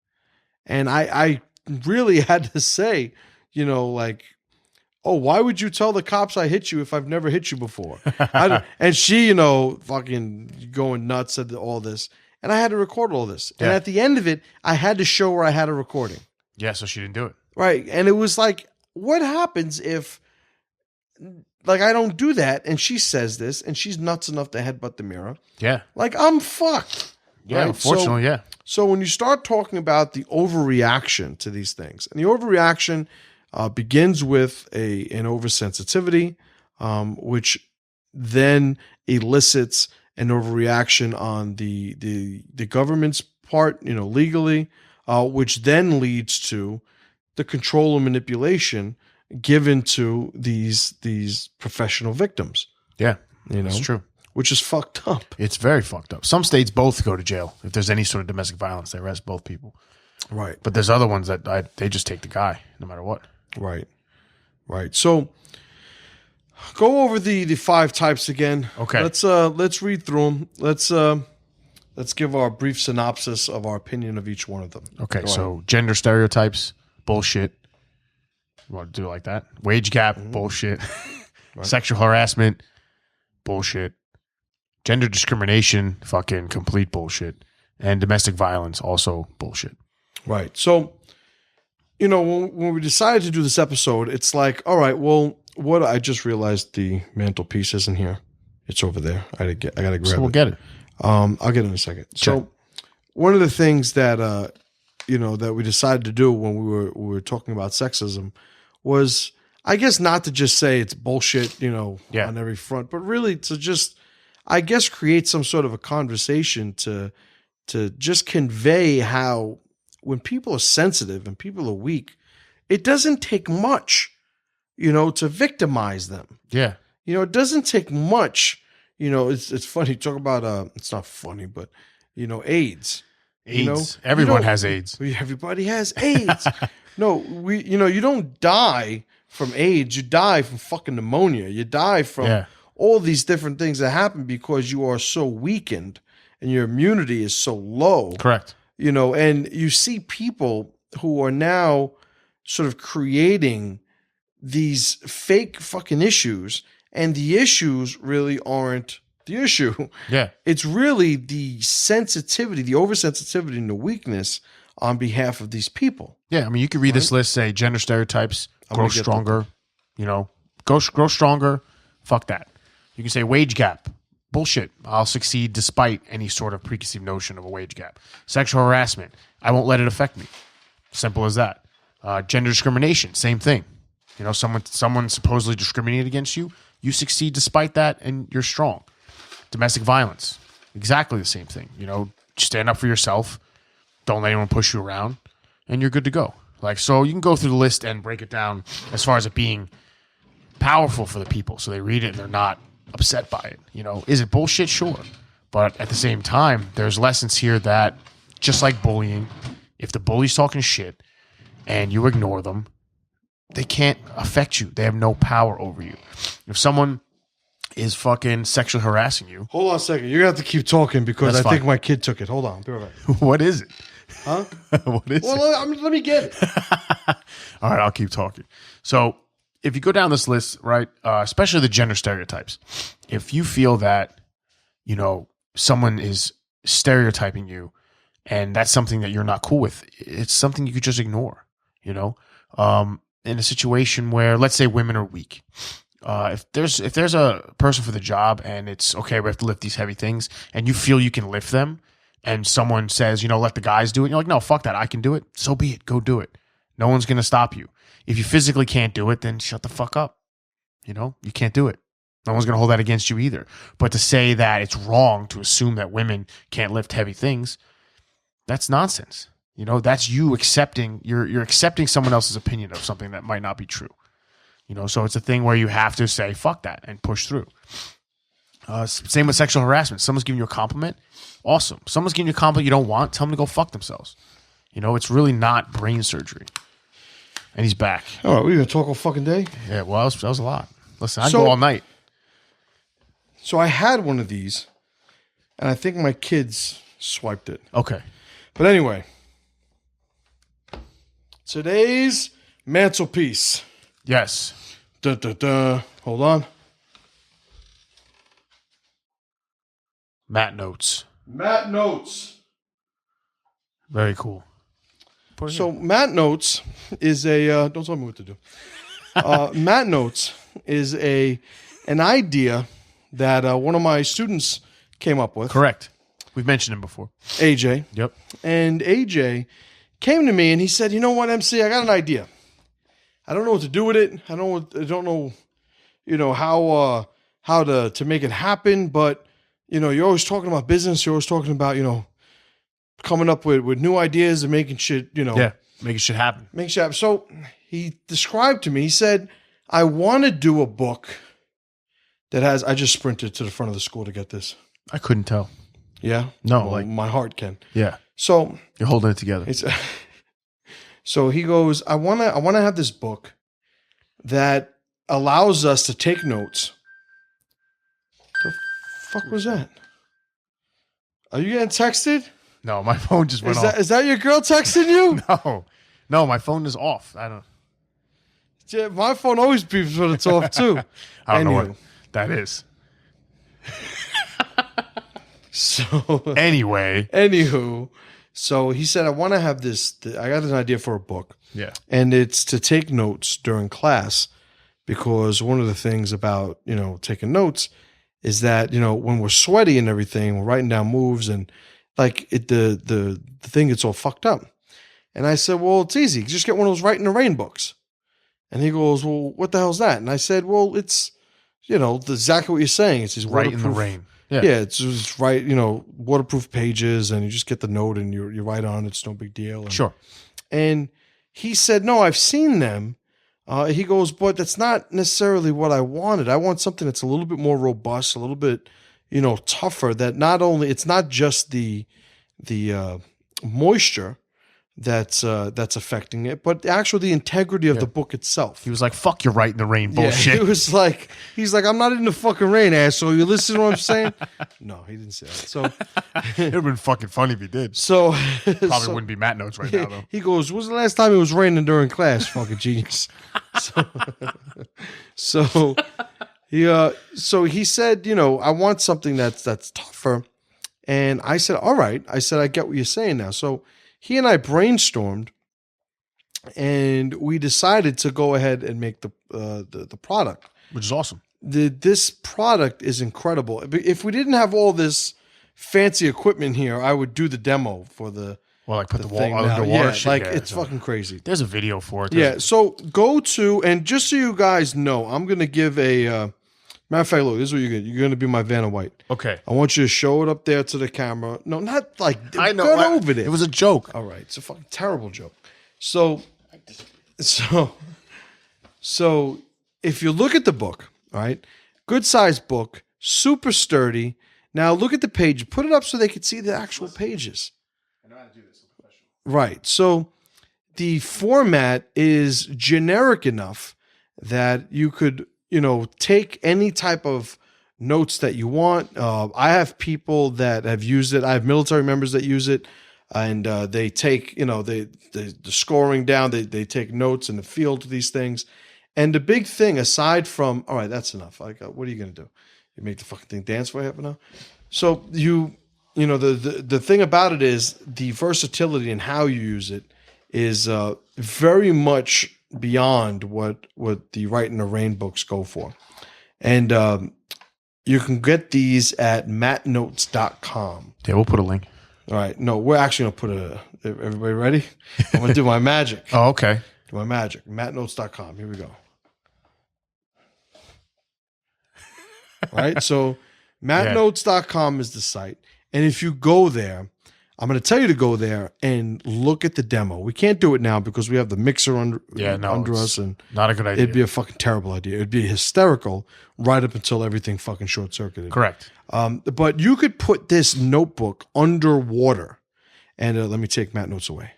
And I really had to say, like, oh, why would you tell the cops I hit you if I've never hit you before? And she, fucking going nuts at all this. And I had to record all this. And at the end of it, I had to show her I had a recording. Yeah, so she didn't do it. Right. And it was like, what happens if, like, I don't do that and she says this and she's nuts enough to headbutt the mirror? Yeah. Like, I'm fucked. Yeah, right? unfortunately, yeah. So when you start talking about the overreaction to these things, and the overreaction begins with an oversensitivity, which then elicits an overreaction on the government's part, legally, which then leads to the control and manipulation given to these professional victims. Yeah, You know, that's true. which is fucked up. It's very fucked up. Some states both go to jail if there's any sort of domestic violence. They arrest both people. Right. But there's other ones that they just take the guy no matter what. Right. So go over the 5 types again. Okay. Let's read through them. Let's give our brief synopsis of our opinion of each one of them. Okay, Go so ahead. gender stereotypes, bullshit. You want to do it like that? Wage gap, bullshit. Right. Sexual harassment, bullshit. Gender discrimination, fucking complete bullshit. And domestic violence, also bullshit. Right. So, when we decided to do this episode, it's like, all right, well, what I just realized the mantelpiece isn't here. It's over there. I gotta grab So we'll it. get it. I'll get it in a second. Sure. So, one of the things that that we decided to do when we were talking about sexism was, I guess, not to just say it's bullshit, on every front, but really to just, I guess, create some sort of a conversation to just convey how when people are sensitive and people are weak, it doesn't take much, to victimize them. Yeah. It doesn't take much. It's funny to talk about, it's not funny, but, AIDS. AIDS. Everyone has AIDS. Everybody has AIDS. No, you don't die from AIDS. You die from fucking pneumonia. You die from all these different things that happen because you are so weakened and your immunity is so low. Correct. And you see people who are now sort of creating these fake fucking issues, and the issues really aren't the issue. Yeah. It's really the sensitivity, the oversensitivity and the weakness on behalf of these people. Yeah. I mean, you could read this list, say gender stereotypes, I'm grow gonna get stronger, grow stronger. Fuck that. You can say wage gap. Bullshit. I'll succeed despite any sort of preconceived notion of a wage gap. Sexual harassment. I won't let it affect me. Simple as that. Gender discrimination. Same thing. Someone supposedly discriminated against you. You succeed despite that, and you're strong. Domestic violence. Exactly the same thing. Stand up for yourself. Don't let anyone push you around, and you're good to go. So you can go through the list and break it down as far as it being powerful for the people. So they read it and they're not upset by it. Is it bullshit? Sure. But at the same time, there's lessons here that, just like bullying, if the bully's talking shit and you ignore them, they can't affect you. They have no power over you. If someone is fucking sexually harassing you. Hold on a second. You're going to have to keep talking because That's I think fine. my kid took it. Hold on. Be right back. What is it? Huh? What is it? Well, let me get it. All right, I'll keep talking. So if you go down this list, right, especially the gender stereotypes, if you feel that, someone is stereotyping you and that's something that you're not cool with, it's something you could just ignore, in a situation where, let's say, women are weak. If there's a person for the job and it's okay, we have to lift these heavy things, and you feel you can lift them, and someone says, let the guys do it, and you're like, no, fuck that, I can do it. So be it. Go do it. No one's going to stop you. If you physically can't do it, then shut the fuck up. You can't do it. No one's going to hold that against you either. But to say that it's wrong to assume that women can't lift heavy things, that's nonsense. That's you accepting, you're accepting someone else's opinion of something that might not be true. So it's a thing where you have to say, fuck that, and push through. Same with sexual harassment. Someone's giving you a compliment. Awesome. Someone's giving you a compliment you don't want. Tell them to go fuck themselves. It's really not brain surgery. And he's back. All right, we're going to talk all fucking day. Yeah, well, that was a lot. Listen, I'd So- go all night. So I had one of these, and I think my kids swiped it. Okay. But anyway, today's mantelpiece. Yes. Dun, dun, dun. Hold on. Matt notes. Matt Notes. Very cool. Put it So in. Matt Notes is a don't tell me what to do. Matt Notes is an idea that one of my students came up with. Correct. We've mentioned him before. AJ. Yep. And AJ came to me and he said, "You know what, MC? I got an idea. I don't know what to do with it. I don't know, how to make it happen. But you're always talking about business. You're always talking about coming up with new ideas and making shit, Yeah. Making shit happen. make shit happen. So he described to me, he said, I want to do a book that has, I just sprinted to the front of the school to get this. I couldn't tell. Yeah? No, Well, my heart can. Yeah. So You're holding it together. it's, so he goes, I want to have this book that allows us to take notes. The fuck was that? Are you getting texted? No, my phone just went off. Is that your girl texting you? No, my phone is off. I don't. Yeah, my phone always beeps when it's off too. I don't know Anywho. what that is. So Anyway, so he said, I want to have this. I got an idea for a book, yeah, and it's to take notes during class, because one of the things about taking notes is that when we're sweaty and everything, we're writing down moves, and like the thing gets all fucked up. And I said, well, it's easy. Just get one of those Write in the Rain books. And he goes, well, what the hell's that? And I said, well, it's exactly what you're saying. It's these Write in the waterproof- Rain. Yeah, it's just waterproof pages, and you just get the note and you write on it. It's no big deal. And, Sure. And he said, no, I've seen them. He goes, but that's not necessarily what I wanted. I want something that's a little bit more robust, a little bit, tougher. That not only it's not just the moisture that's affecting it, but actually the integrity of the book itself. He was like, "Fuck your Write in the Rain bullshit." He was like, he's like, I'm not in the fucking rain, asshole. You listen to what I'm saying? No, he didn't say that. So It would have been fucking funny if he did. so Probably wouldn't be Matt notes right now though. he goes, when's the last time it was raining during class? Fucking genius. So he said, I want something that's tougher. And I said, all right. I said, I get what you're saying now. So he and I brainstormed, and we decided to go ahead and make the product. Which is awesome. This product is incredible. If we didn't have all this fancy equipment here, I would do the demo for the Well, like put the wall thing now. underwater Yeah, shit. like Yeah, it's fucking crazy. There's a video for it. Yeah, so go to, and just so you guys know, I'm going to give a, matter of fact, look, this is what you're going to do. You're going to be my Vanna White. Okay. I want you to show it up there to the camera. No, not like, I know. get over there. It was a joke. All right, it's a fucking terrible joke. So if you look at the book, all right, good sized book, super sturdy. Now look at the page. Put it up so they could see the actual pages. I know how to do this. I'm professional. Right. So the format is generic enough that you could, take any type of notes that you want. I have people that have used it. I have military members that use it, and they take, the scoring down. They take notes in the field to these things. And the big thing, aside from, all right, that's enough. Like, what are you going to do? You make the fucking thing dance for half an hour? So the thing about it is the versatility and how you use it is very much beyond what the Write in the Rain books go for. And you can get these at mattnotes.com. Yeah, we'll put a link. All right. No, we're actually going to put everybody ready? I'm going to do my magic. Oh, okay. Do my magic. Mattnotes.com. Here we go. All right. So mattnotes.com is the site. And if you go there, I'm going to tell you to go there and look at the demo. We can't do it now because we have the mixer under us, and not a good idea. it'd be a fucking terrible idea. It'd be hysterical right up until everything fucking short circuited. Correct. But you could put this notebook underwater, and let me take Matt Notes away.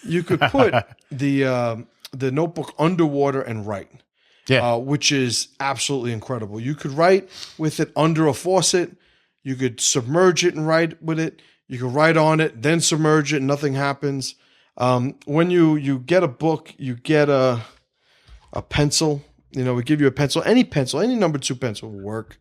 You could put the notebook underwater and write. Yeah. Which is absolutely incredible. You could write with it under a faucet. You could submerge it and write with it. You could write on it, then submerge it, and nothing happens. When you get a book, you get a pencil. We give you a pencil, any number 2 pencil will work.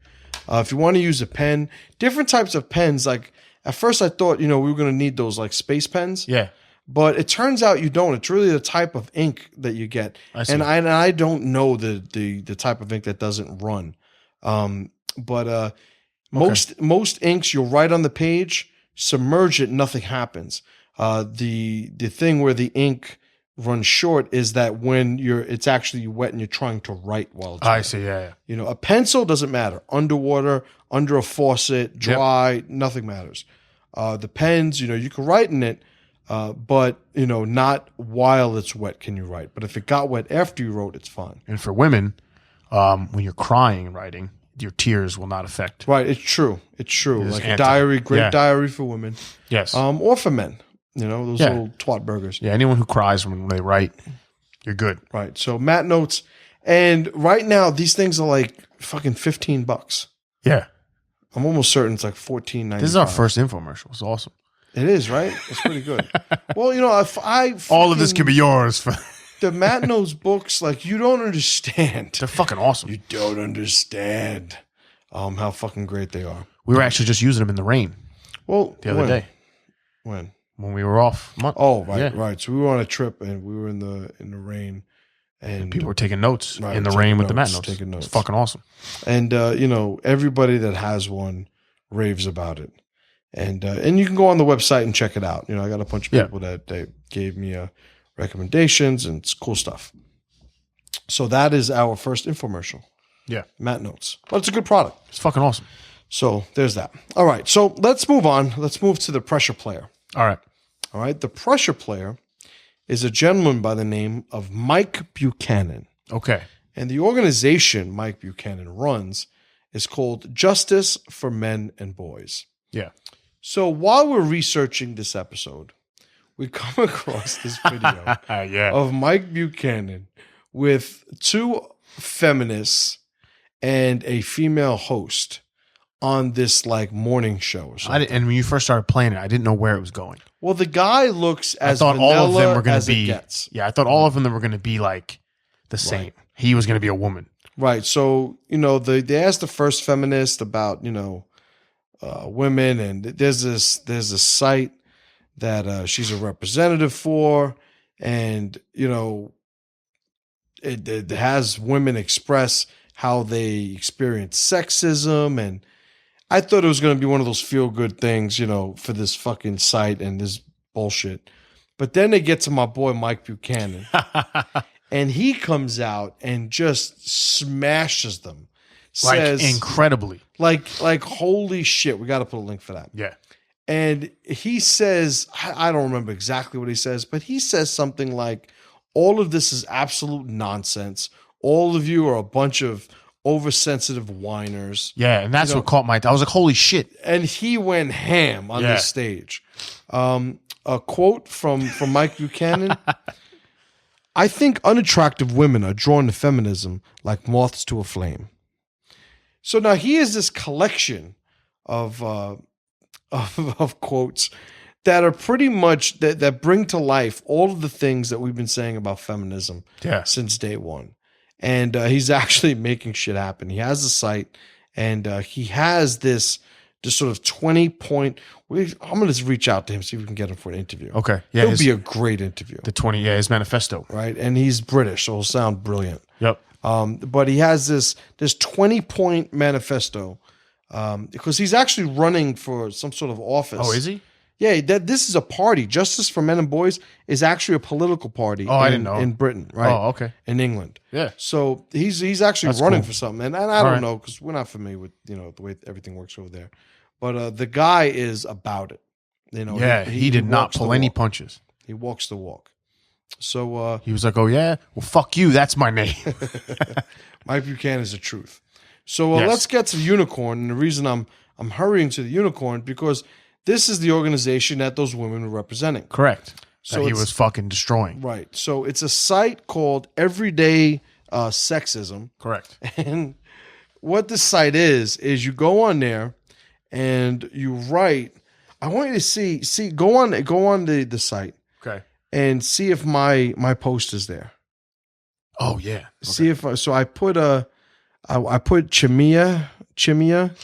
If you want to use a pen, different types of pens. Like at first I thought, we were going to need those like space pens. Yeah. But it turns out you don't. It's really the type of ink that you get. I see. And I don't know the type of ink that doesn't run. But most inks, you'll write on the page, submerge it, nothing happens. The thing where the ink runs short is that when it's actually wet and you're trying to write while it's I wet. see. Yeah. A pencil doesn't matter. Underwater, under a faucet, dry, nothing matters. The pens, you can write in it, but not while it's wet can you write. But if it got wet after you wrote, it's fine. And for women, when you're crying and writing, your tears will not affect. Right, it's true. It's true. It is Like a anti- diary, great yeah. diary for women. Yes. Or for men. Those Yeah. little twat burgers. Yeah, anyone who cries when they write, you're good. Right. So Matt notes, and right now these things are like fucking $15. Yeah. I'm almost certain it's like $14.95. This is our first infomercial. It's awesome. It is, right? It's pretty good. Well, if All of this can be yours. the Matt Knows books, like you don't understand. They're fucking awesome. You don't understand how fucking great they are. We were actually just using them in the rain Well, the other day When? when we were off. Oh, right, Yeah. right. So we were on a trip and we were in the rain, and People were taking notes Right, in the taking rain with the Matt notes, notes. taking notes. It's fucking awesome. and everybody that has one raves about it, and you can go on the website and check it out. I got a bunch of Yeah. people that they gave me recommendations, and it's cool stuff. So that is our first infomercial. Yeah. Matt Notes, but it's a good product. It's fucking awesome. So there's that. All right. So let's move on. Let's move to the pressure player. All right. All right. The pressure player is a gentleman by the name of Mike Buchanan. Okay. And the organization Mike Buchanan runs is called Justice for Men and Boys. Yeah. So while we're researching this episode, we come across this video Yeah. of Mike Buchanan with two feminists and a female host on this like morning show or something. And when you first started playing it, I didn't know where it was going. Well, the guy looks as I thought all of them vanilla were going as to it be. gets. Yeah, I thought all of them were going to be like the same. Right. He was going to be a woman. Right. So, they asked the first feminist about, women, and there's a site that she's a representative for, and, it has women express how they experience sexism, and I thought it was going to be one of those feel good things, for this fucking site and this bullshit. But then they get to my boy Mike Buchanan. And he comes out and just smashes them. Says, Like incredibly. like holy shit. We got to put a link for that. Yeah. And he says, I don't remember exactly what he says, but he says something like, all of this is absolute nonsense. All of you are a bunch of oversensitive whiners. Yeah, and that's what caught my. I was like, holy shit. And he went ham on Yeah. the stage. A quote from Mike Buchanan. I think unattractive women are drawn to feminism like moths to a flame. So now he has this collection of quotes that are pretty much that bring to life all of the things that we've been saying about feminism since day one. And he's actually making shit happen. He has a site, and he has this sort of 20-point. I'm going to reach out to him, see if we can get him for an interview. Okay. Yeah. It'll be a great interview. The 20. Yeah, his manifesto. Right. And he's British, so it'll sound brilliant. Yep. But he has this 20-point manifesto because he's actually running for some sort of office. Oh, is he? Yeah, this is a party. Justice for Men and Boys is actually a political party. I didn't know. In Britain, right? Oh, okay. In England. Yeah. So he's actually That's running cool. for something, and I don't know because we're not familiar with the way everything works over there. But the guy is about it. Yeah, he did not walks the pull any walk. punches. He walks the walk. So He was like, oh, yeah? Well, fuck you. That's my name. Mike Buchanan is the truth. So Yes. let's get to the unicorn. And the reason I'm hurrying to the unicorn because this is the organization that those women were representing. Correct. So So he it's- was fucking destroying. Right. So it's a site called Everyday Sexism. Correct. And what this site is you go on there and you write. I want you to see go on the site Okay. and see if my post is there. Oh, yeah. Okay. See if so I put I put Chimia Chimmia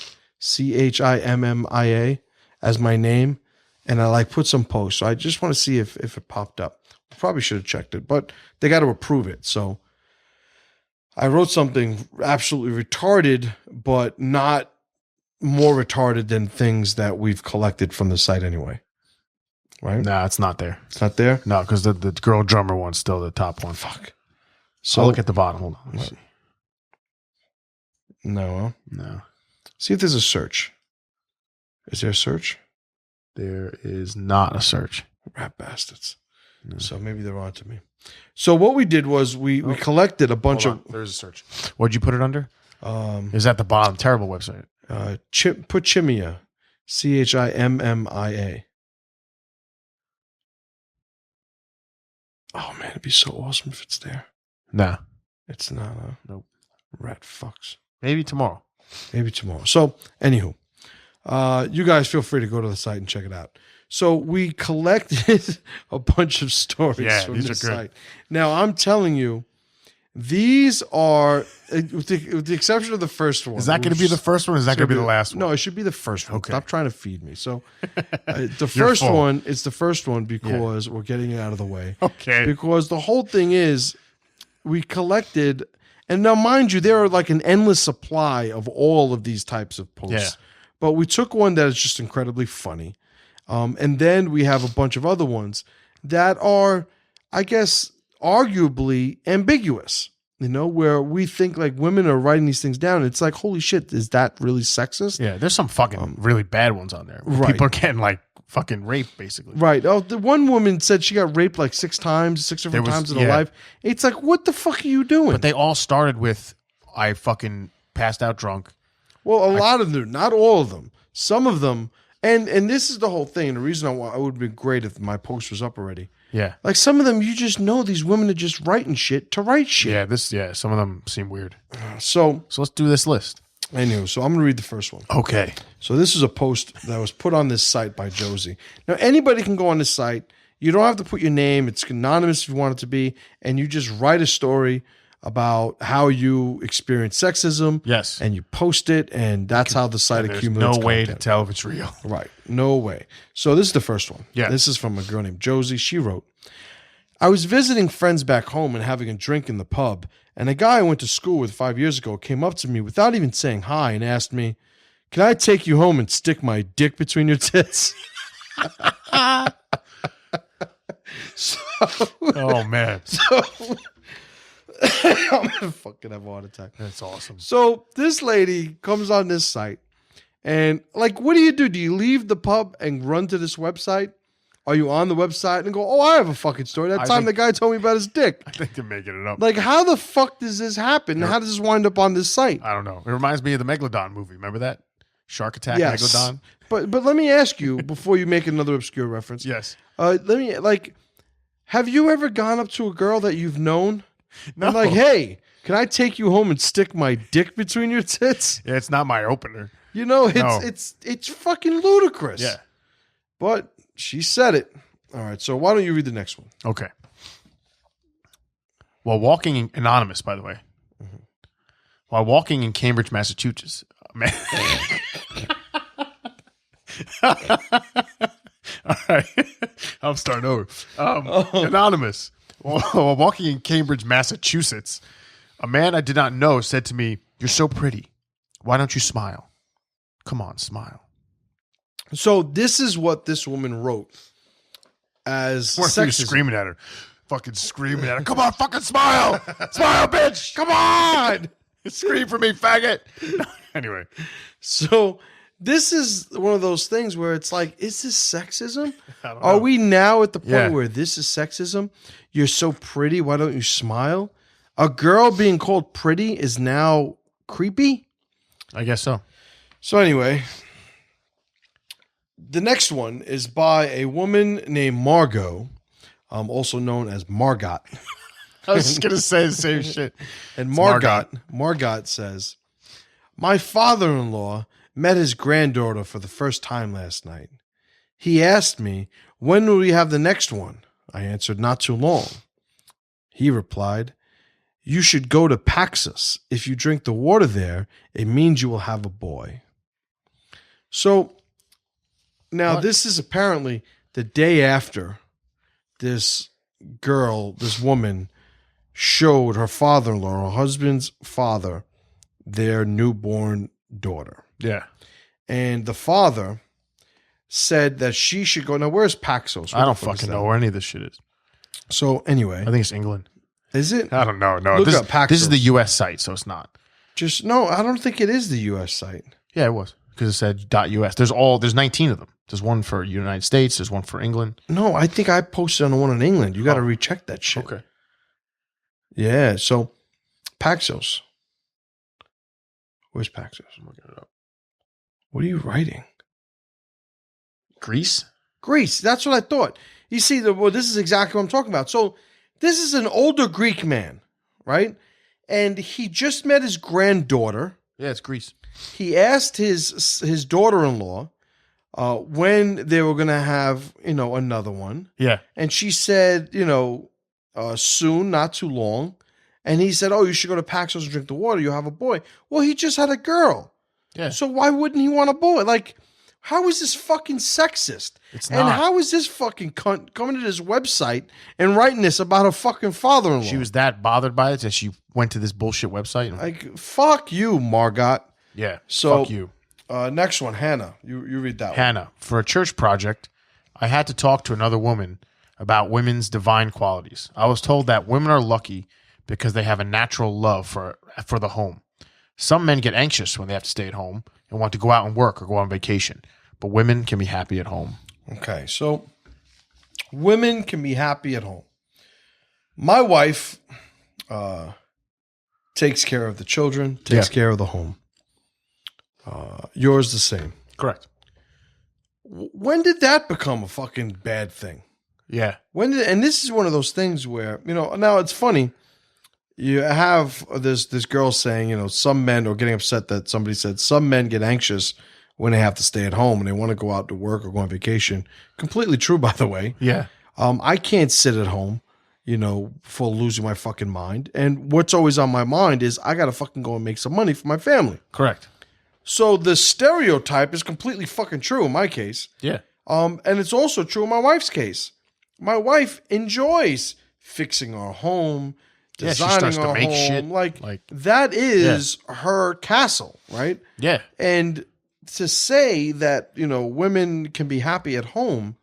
as my name, and I put some posts. So I just want to see if it popped up. I probably should have checked it, but they got to approve it. So I wrote something absolutely retarded, but not more retarded than things that we've collected from the site anyway. Right? Nah, it's not there. It's not there? No, because the girl drummer one's still the top one. Fuck. So So look at the bottom. Hold on. Let me see. no. No. See if there's a search. Is there a search? There is not a search. Rat bastards. No. So maybe they're on to me. So what we did was we collected a bunch of. There's a search. What'd you put it under? Is at the bottom. Terrible website. Put Chimia. CHIMMIA. Oh man, it'd be so awesome if it's there. Nah. It's not. Nope. Rat fucks. Maybe tomorrow. So, anywho, you guys feel free to go to the site and check it out. So we collected a bunch of stories from the site. Now, I'm telling you, these are, with the exception of the first one. Is that going to be the first one or is that going to be the last one? No, it should be the first one. Okay. Stop trying to feed me. So the first one, it's the first one because we're getting it out of the way. Okay. Because the whole thing is we collected, and now mind you, there are like an endless supply of all of these types of posts. Yeah. But we took one that is just incredibly funny. And then we have a bunch of other ones that are, I guess, arguably ambiguous, where we think like women are writing these things down. It's like, holy shit, is that really sexist? Yeah, there's some fucking really bad ones on there. Right. People are getting like fucking raped, basically. Right. Oh, the one woman said she got raped like 6 different times in her life. It's like, what the fuck are you doing? But they all started with, I fucking passed out drunk. Well, a lot of them, not all of them. Some of them, and this is the whole thing. The reason I would be great if my post was up already. Yeah. Like some of them, you just know these women are just writing shit to write shit. Yeah, some of them seem weird. So let's do this list. Anyway, so I'm going to read the first one. Okay. So this is a post that was put on this site by Josie. Now, anybody can go on this site. You don't have to put your name. It's anonymous if you want it to be. And you just write a story about how you experience sexism. Yes. And you post it, and that's how the site accumulates. No way content. to tell if it's real. Right. No way. So this is the first one. Yeah. This is from a girl named Josie. She wrote, I was visiting friends back home and having a drink in the pub, and a guy I went to school with 5 years ago came up to me without even saying hi and asked me, can I take you home and stick my dick between your tits? Oh, man. I'm going to fucking have a heart attack. That's awesome. So this lady comes on this site, and like, what do? Do you leave the pub and run to this website? Are you on the website and go, oh, I have a fucking story. That time the guy told me about his dick. I think they're making it up. Like, how the fuck does this happen? How does this wind up on this site? I don't know. It reminds me of the Megalodon movie. Remember that? Shark Attack, yes. Megalodon? But let me ask you, before you make another obscure reference. Yes. Have you ever gone up to a girl that you've known? No. And like, hey, can I take you home and stick my dick between your tits? Yeah, it's not my opener. It's fucking ludicrous. Yeah. But she said it. All right, so why don't you read the next one? Okay. Anonymous, by the way. Mm-hmm. While walking in Cambridge, Massachusetts, man. All right. I'm starting over. Anonymous. While walking in Cambridge, Massachusetts, a man I did not know said to me, "You're so pretty. Why don't you smile? Come on, smile." So this is what this woman wrote as sexism. Screaming at her. Fucking screaming at her. Come on, fucking smile. Smile, bitch. Come on. Scream for me, faggot. Anyway. So this is one of those things where it's like, is this sexism? Are we now at the point where this is sexism? You're so pretty. Why don't you smile? A girl being called pretty is now creepy? I guess so. So anyway, the next one is by a woman named Margot, also known as Margot. I was just going to say the same shit. And Margot says, my father-in-law met his granddaughter for the first time last night. He asked me, when will we have the next one? I answered, not too long. He replied, you should go to Paxos. If you drink the water there, it means you will have a boy. So now this is apparently the day after this woman showed her father-in-law, her husband's father, their newborn daughter. Yeah. And the father said that she should go. Now, where's Paxos? I don't fucking know where any of this shit is. So anyway. I think it's England. Is it? I don't know. No, Look up Paxos. This is the U.S. site, so it's not. No, I don't think it is the U.S. site. Yeah, it was. because it said .us. There's 19 of them. There's one for United States. There's one for England. No, I think I posted on the one in England. You got to recheck that shit. Okay. Yeah. So Paxos. Where's Paxos? I'm looking it up. What are you writing? Greece. That's what I thought. You see, this is exactly what I'm talking about. So this is an older Greek man, right? And he just met his granddaughter. Yeah, it's Greece. He asked his daughter-in-law when they were going to have, another one. Yeah. And she said, soon, not too long. And he said, oh, you should go to Paxos and drink the water. You'll have a boy. Well, he just had a girl. Yeah. So why wouldn't he want a boy? Like, how is this fucking sexist? It's and not. how is this fucking cunt coming to this website and writing this about her fucking father-in-law? She was that bothered by it that she went to this bullshit website. And, like, fuck you, Margot. yeah. So, fuck you. Next one, Hannah. You read that one. Hannah, for a church project, I had to talk to another woman about women's divine qualities. I was told that women are lucky because they have a natural love for the home. Some men get anxious when they have to stay at home and want to go out and work or go on vacation, but women can be happy at home. Okay, so women can be happy at home. My wife takes care of the children, takes care of the home. Yours the same. Correct. When did that become a fucking bad thing? Yeah. And this is one of those things where, now it's funny. You have this girl saying, some men are getting upset that somebody said some men get anxious when they have to stay at home and they want to go out to work or go on vacation. Completely true, by the way. Yeah. I can't sit at home, for losing my fucking mind. And what's always on my mind is I got to fucking go and make some money for my family. Correct. So the stereotype is completely fucking true in my case. Yeah. And it's also true in my wife's case. My wife enjoys fixing our home, Yeah, she designing starts to our make home. shit. Like that is her castle, right? Yeah. And to say that, women can be happy at home,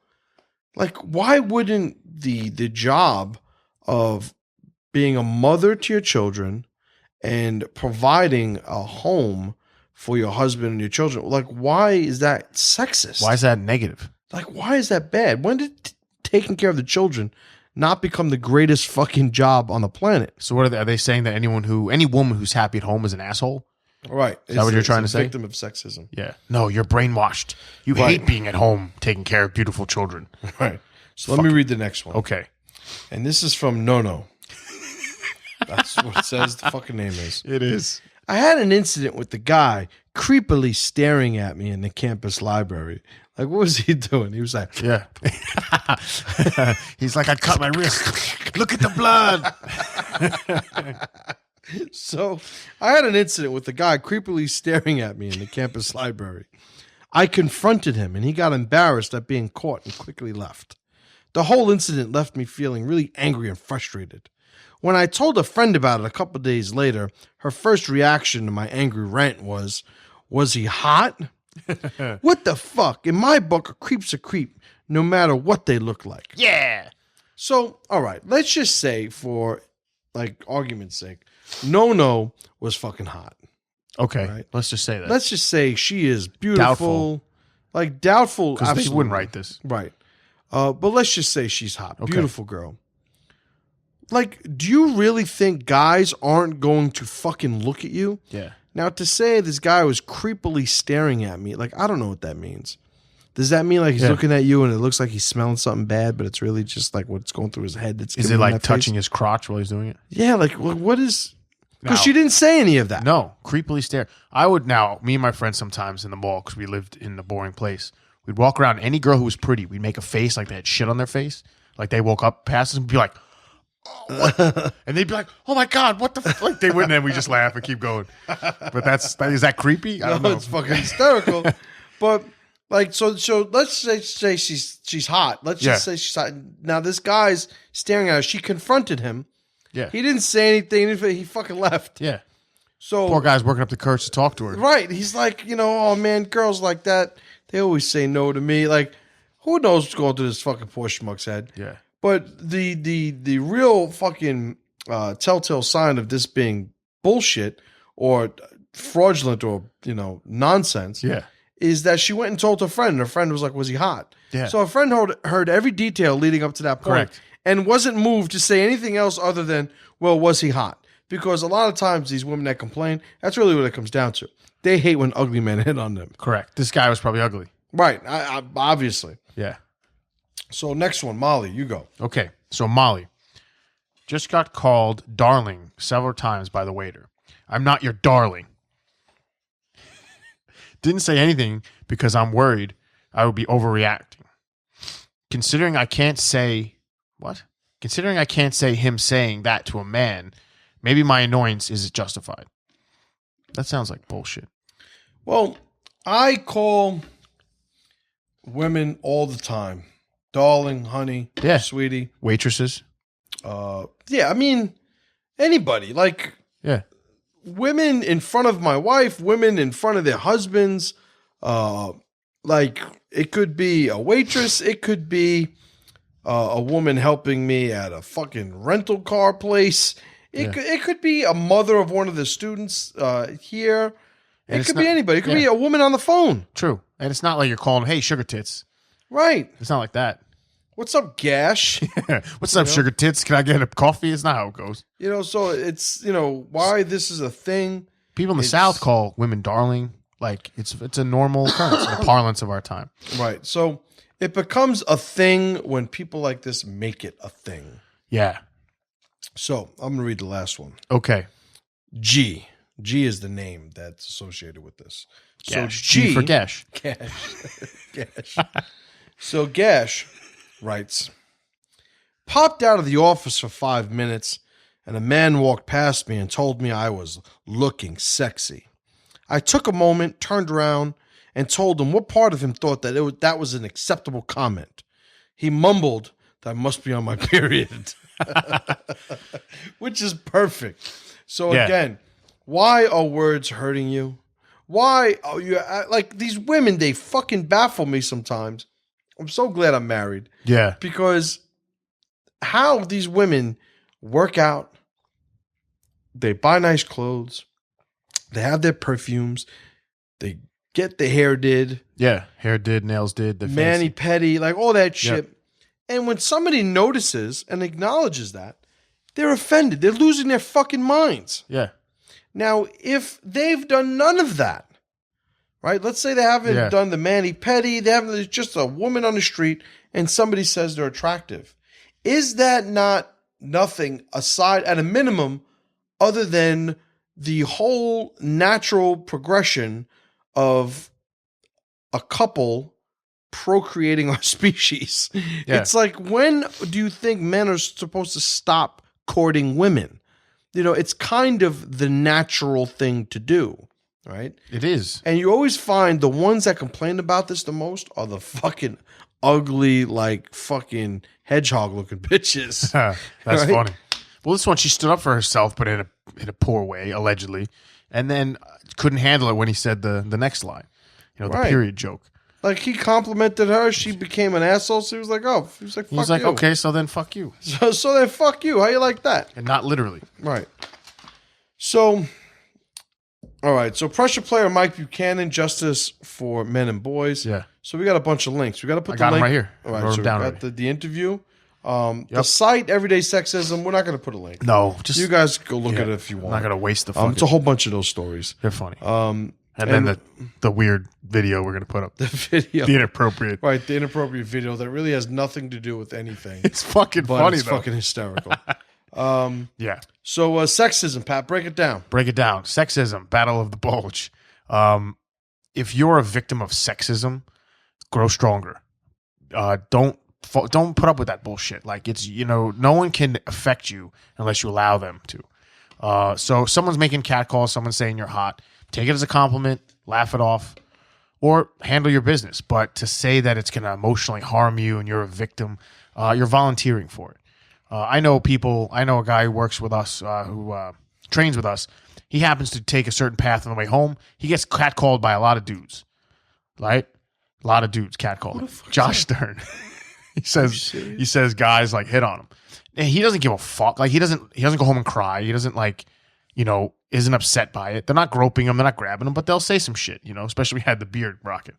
like why wouldn't the job of being a mother to your children and providing a home for your husband and your children, like why is that sexist? Why is that negative? Like why is that bad? When did taking care of the children not become the greatest fucking job on the planet? So what are they saying that any woman who's happy at home is an asshole? Right. Is that what you're trying to say? Victim of sexism. Yeah. No, you're brainwashed. You hate being at home taking care of beautiful children. Right. So let me read the next one. Okay. And this is from No. That's what it says the fucking name is. It is. I had an incident with the guy creepily staring at me in the campus library. Like, what was he doing? He was like, yeah. He's like, I cut my wrist. Look at the blood. So I had an incident with the guy creepily staring at me in the campus library. I confronted him and he got embarrassed at being caught and quickly left. The whole incident left me feeling really angry and frustrated. When I told a friend about it a couple of days later, her first reaction to my angry rant was he hot? What the fuck? In my book, a creep's a creep, no matter what they look like. Yeah. So, all right, let's just say for like argument's sake, No was fucking hot. Okay. Right. Let's just say that. Let's just say she is beautiful. Doubtful. Because they wouldn't write this. Right. But let's just say she's hot. Okay. Beautiful girl. Like, do you really think guys aren't going to fucking look at you? Yeah. Now, to say this guy was creepily staring at me, like, I don't know what that means. Does that mean like he's looking at you and it looks like he's smelling something bad, but it's really just like what's going through his head? That's Is it like touching his crotch while he's doing it? Yeah, like what is? Because Now- she didn't say any of that. No, creepily stare. Me and my friends sometimes in the mall, because we lived in a boring place, we'd walk around. Any girl who was pretty, we'd make a face like they had shit on their face. Like they woke up past us and be like, oh, what? And they'd be like, oh my God, what the fuck? Like they wouldn't, and we just laugh and keep going. But is that creepy? I don't know. It's fucking hysterical. But like, so let's say she's hot. Let's just say she's hot. Now this guy's staring at her. She confronted him. Yeah. He didn't say anything. He fucking left. Yeah. So Poor guy's working up the courage to talk to her. Right. He's like, oh man, girls like that, they always say no to me. Like, who knows what's going through this fucking poor schmuck's head? Yeah. But the real fucking telltale sign of this being bullshit or fraudulent or nonsense, Yeah. is that she went and told her friend, and her friend was like, was he hot? Yeah. So her friend heard every detail leading up to that point. Correct. And wasn't moved to say anything else other than, well, was he hot? Because a lot of times these women that complain, that's really what it comes down to. They hate when ugly men hit on them. Correct. This guy was probably ugly. Right. Obviously. Yeah. So next one, Molly, you go. Okay. So Molly just got called darling several times by the waiter. I'm not your darling. Didn't say anything because I'm worried I would be overreacting. Considering I can't say him saying that to a man, maybe my annoyance is justified. That sounds like bullshit. Well, I call women all the time. Darling, honey, Yeah. sweetie. Waitresses. Yeah, I mean, anybody. Like, Yeah. women in front of my wife, women in front of their husbands. Like, it could be a waitress. It could be a woman helping me at a fucking rental car place. It could be a mother of one of the students here. And It could be anybody. It could yeah. be a woman on the phone. True. And it's not like you're calling, hey, sugar tits. Right. It's not like that. What's up, Gash? What's up, sugar tits? Can I get a coffee? It's not how it goes. So it's, why this is a thing. People in the South call women darling. Like, it's a normal occurrence in the parlance of our time. Right. So it becomes a thing when people like this make it a thing. Yeah. So I'm going to read the last one. Okay. G. G is the name that's associated with this. Gash. So G for Gash. Gash. So Gash writes, popped out of the office for 5 minutes, and a man walked past me and told me I was looking sexy. I took a moment, turned around, and told him what part of him thought that that was an acceptable comment. He mumbled that I must be on my period, which is perfect. So again, why are words hurting you? Why are you like these women? They fucking baffle me sometimes. I'm so glad I'm married. Yeah. Because how these women work out, they buy nice clothes, they have their perfumes, they get the hair did. Yeah. Hair did, nails did. The Mani petty, like all that shit. Yep. And when somebody notices and acknowledges that, they're offended. They're losing their fucking minds. Yeah. Now, if they've done none of that, right? Let's say they haven't done the mani petty. They haven't. It's just a woman on the street, and somebody says they're attractive. Is that not nothing aside, at a minimum, other than the whole natural progression of a couple procreating our species? Yeah. It's like, when do you think men are supposed to stop courting women? It's kind of the natural thing to do, right? It is. And you always find the ones that complain about this the most are the fucking ugly, like fucking hedgehog looking bitches. That's Right? funny. Well, this one, she stood up for herself, but in a poor way, allegedly, and then couldn't handle it when he said the next line, the Right. period joke. Like, he complimented her, she became an asshole. So he was like, "Oh," he was like, "Fuck He's like, you." okay, so then fuck you, So then fuck you. How you like that? and not literally. Right. So, all right. So pressure player Mike Buchanan, justice for men and boys. Yeah. So we got a bunch of links. We got to put I the got link them right here. All I right. wrote So them we down got already. the interview. The site Everyday Sexism. We're not going to put a link. No, just You guys go look at it if you I'm want. not gonna waste the fucking. It's a whole bunch of those stories. They're funny. And then the weird video we're gonna put up. the video, The inappropriate. right? The inappropriate video that really has nothing to do with anything. It's fucking But funny it's though. fucking hysterical. Yeah. So sexism, Pat, break it down. Break it down. Sexism, battle of the bulge. If you're a victim of sexism, grow stronger. Don't put up with that bullshit. Like, it's, no one can affect you unless you allow them to. So someone's making catcalls, someone's saying you're hot. Take it as a compliment, laugh it off, or handle your business. But to say that it's going to emotionally harm you and you're a victim, you're volunteering for it. I know a guy who works with us, who trains with us. He happens to take a certain path on the way home. He gets catcalled by a lot of dudes, right? A lot of dudes catcalled him. Josh Stern. He says guys like hit on him. And he doesn't give a fuck. Like, he doesn't go home and cry. He doesn't, like, isn't upset by it. They're not groping them, they're not grabbing them, but they'll say some shit, especially when we had the beard rocking.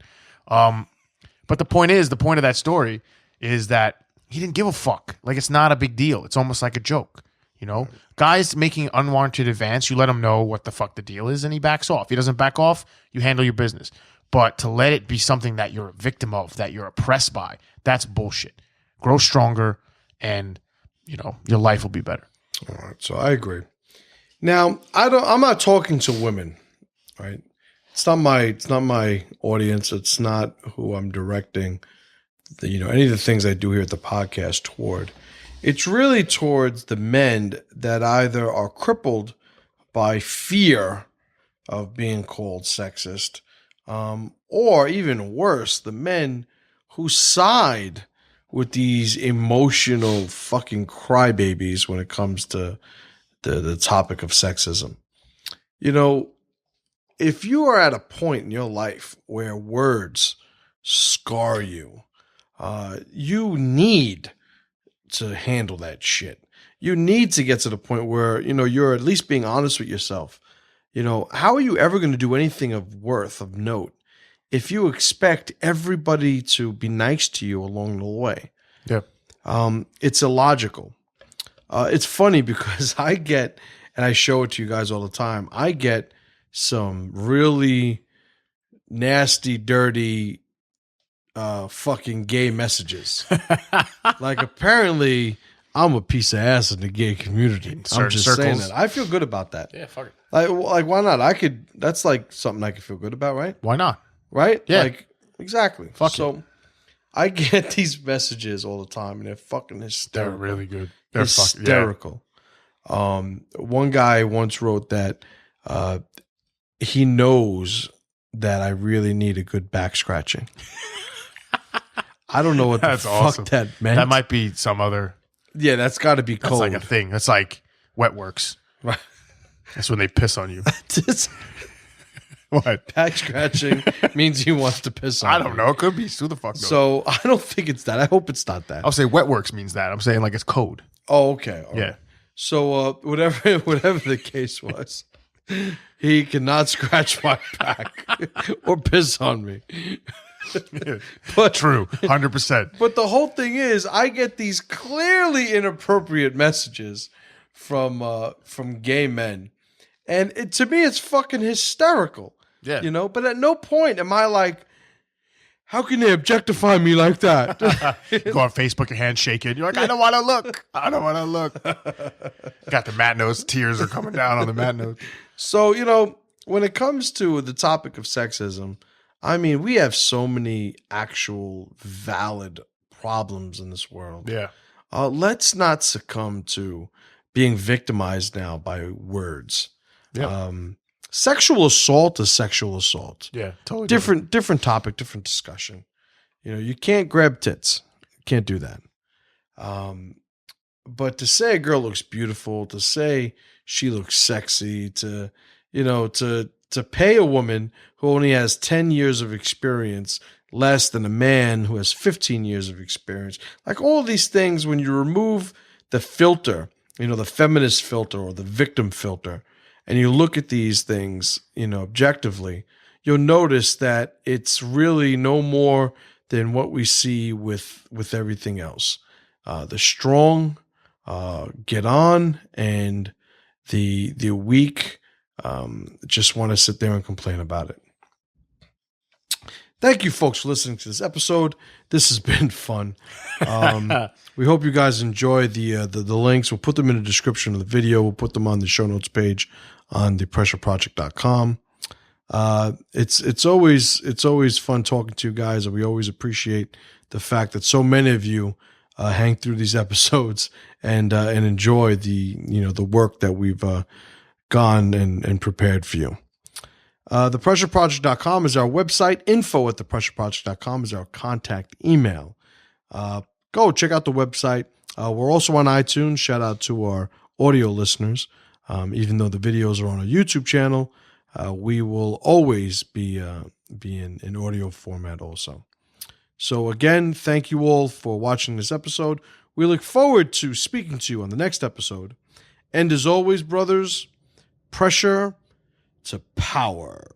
But the point of that story is that he didn't give a fuck. Like, it's not a big deal. It's almost like a joke. Guys making unwarranted advance, you let him know what the fuck the deal is, and he backs off. He doesn't back off, you handle your business. But to let it be something that you're a victim of, that you're oppressed by, that's bullshit. Grow stronger, and your life will be better. All right, so I agree. Now, I'm not talking to women, right? It's not my audience. It's not who I'm directing any of the things I do here at the podcast toward. It's really towards the men that either are crippled by fear of being called sexist, or even worse, the men who side with these emotional fucking crybabies when it comes to the topic of sexism. If you are at a point in your life where words scar you, you need to handle that shit. You need to get to the point where, you're at least being honest with yourself. How are you ever going to do anything of worth, of note, if you expect everybody to be nice to you along the way? Yeah. It's illogical. It's funny because I get, and I show it to you guys all the time, I get some really nasty, dirty, fucking gay messages. Like, apparently I'm a piece of ass in the gay community. I'm just saying that. I feel good about that. Yeah, fuck it. Like, why not? That's like something I could feel good about, right? Why not? Right? Yeah. Like, exactly. Fuck so it. I get these messages all the time, and they're fucking hysterical. They're really good. They're hysterical. One guy once wrote that he knows that I really need a good back scratching. I don't know what the fuck awesome. that meant. That might be some other. Yeah, that's got to be That's code. like a thing. That's like wet works. Right. That's when they piss on you. What? Back scratching means he wants to piss on I don't know. It could be. Who the fuck knows? So I don't think it's that. I hope it's not that. I'll say wet works means that. I'm saying like it's code. Oh, okay. All Yeah. right. So whatever the case was, he cannot scratch my back or piss on me. But True. 100%. But the whole thing is, I get these clearly inappropriate messages from gay men, and to me, it's fucking hysterical. Yeah. But at no point am I like, how can they objectify me like that? Go on Facebook, your hand shaking. You're like, I don't want to look. I don't want to look. Got the mat nose. Tears are coming down on the mat nose. So, when it comes to the topic of sexism, I mean, we have so many actual valid problems in this world. Yeah. Let's not succumb to being victimized now by words. Yeah. Sexual assault is sexual assault. Yeah. Totally Different topic, different discussion. You can't grab tits. You can't do that. But to say a girl looks beautiful, to say she looks sexy, to pay a woman who only has 10 years of experience less than a man who has 15 years of experience. Like, all these things, when you remove the filter, the feminist filter or the victim filter, and you look at these things, objectively, you'll notice that it's really no more than what we see with everything else. The strong get on, and the weak just want to sit there and complain about it. Thank you, folks, for listening to this episode. This has been fun. We hope you guys enjoy the links. We'll put them in the description of the video. We'll put them on the show notes page on thepressureproject.com. It's always fun talking to you guys, and we always appreciate the fact that so many of you hang through these episodes and enjoy the work that we've gone and prepared for you. Thepressureproject.com is our website. info@thepressureproject.com is our contact email. Go check out the website. We're also on iTunes. Shout out to our audio listeners. Even though the videos are on our YouTube channel, we will always be in audio format also. So again, thank you all for watching this episode. We look forward to speaking to you on the next episode. And as always, brothers, pressure to power.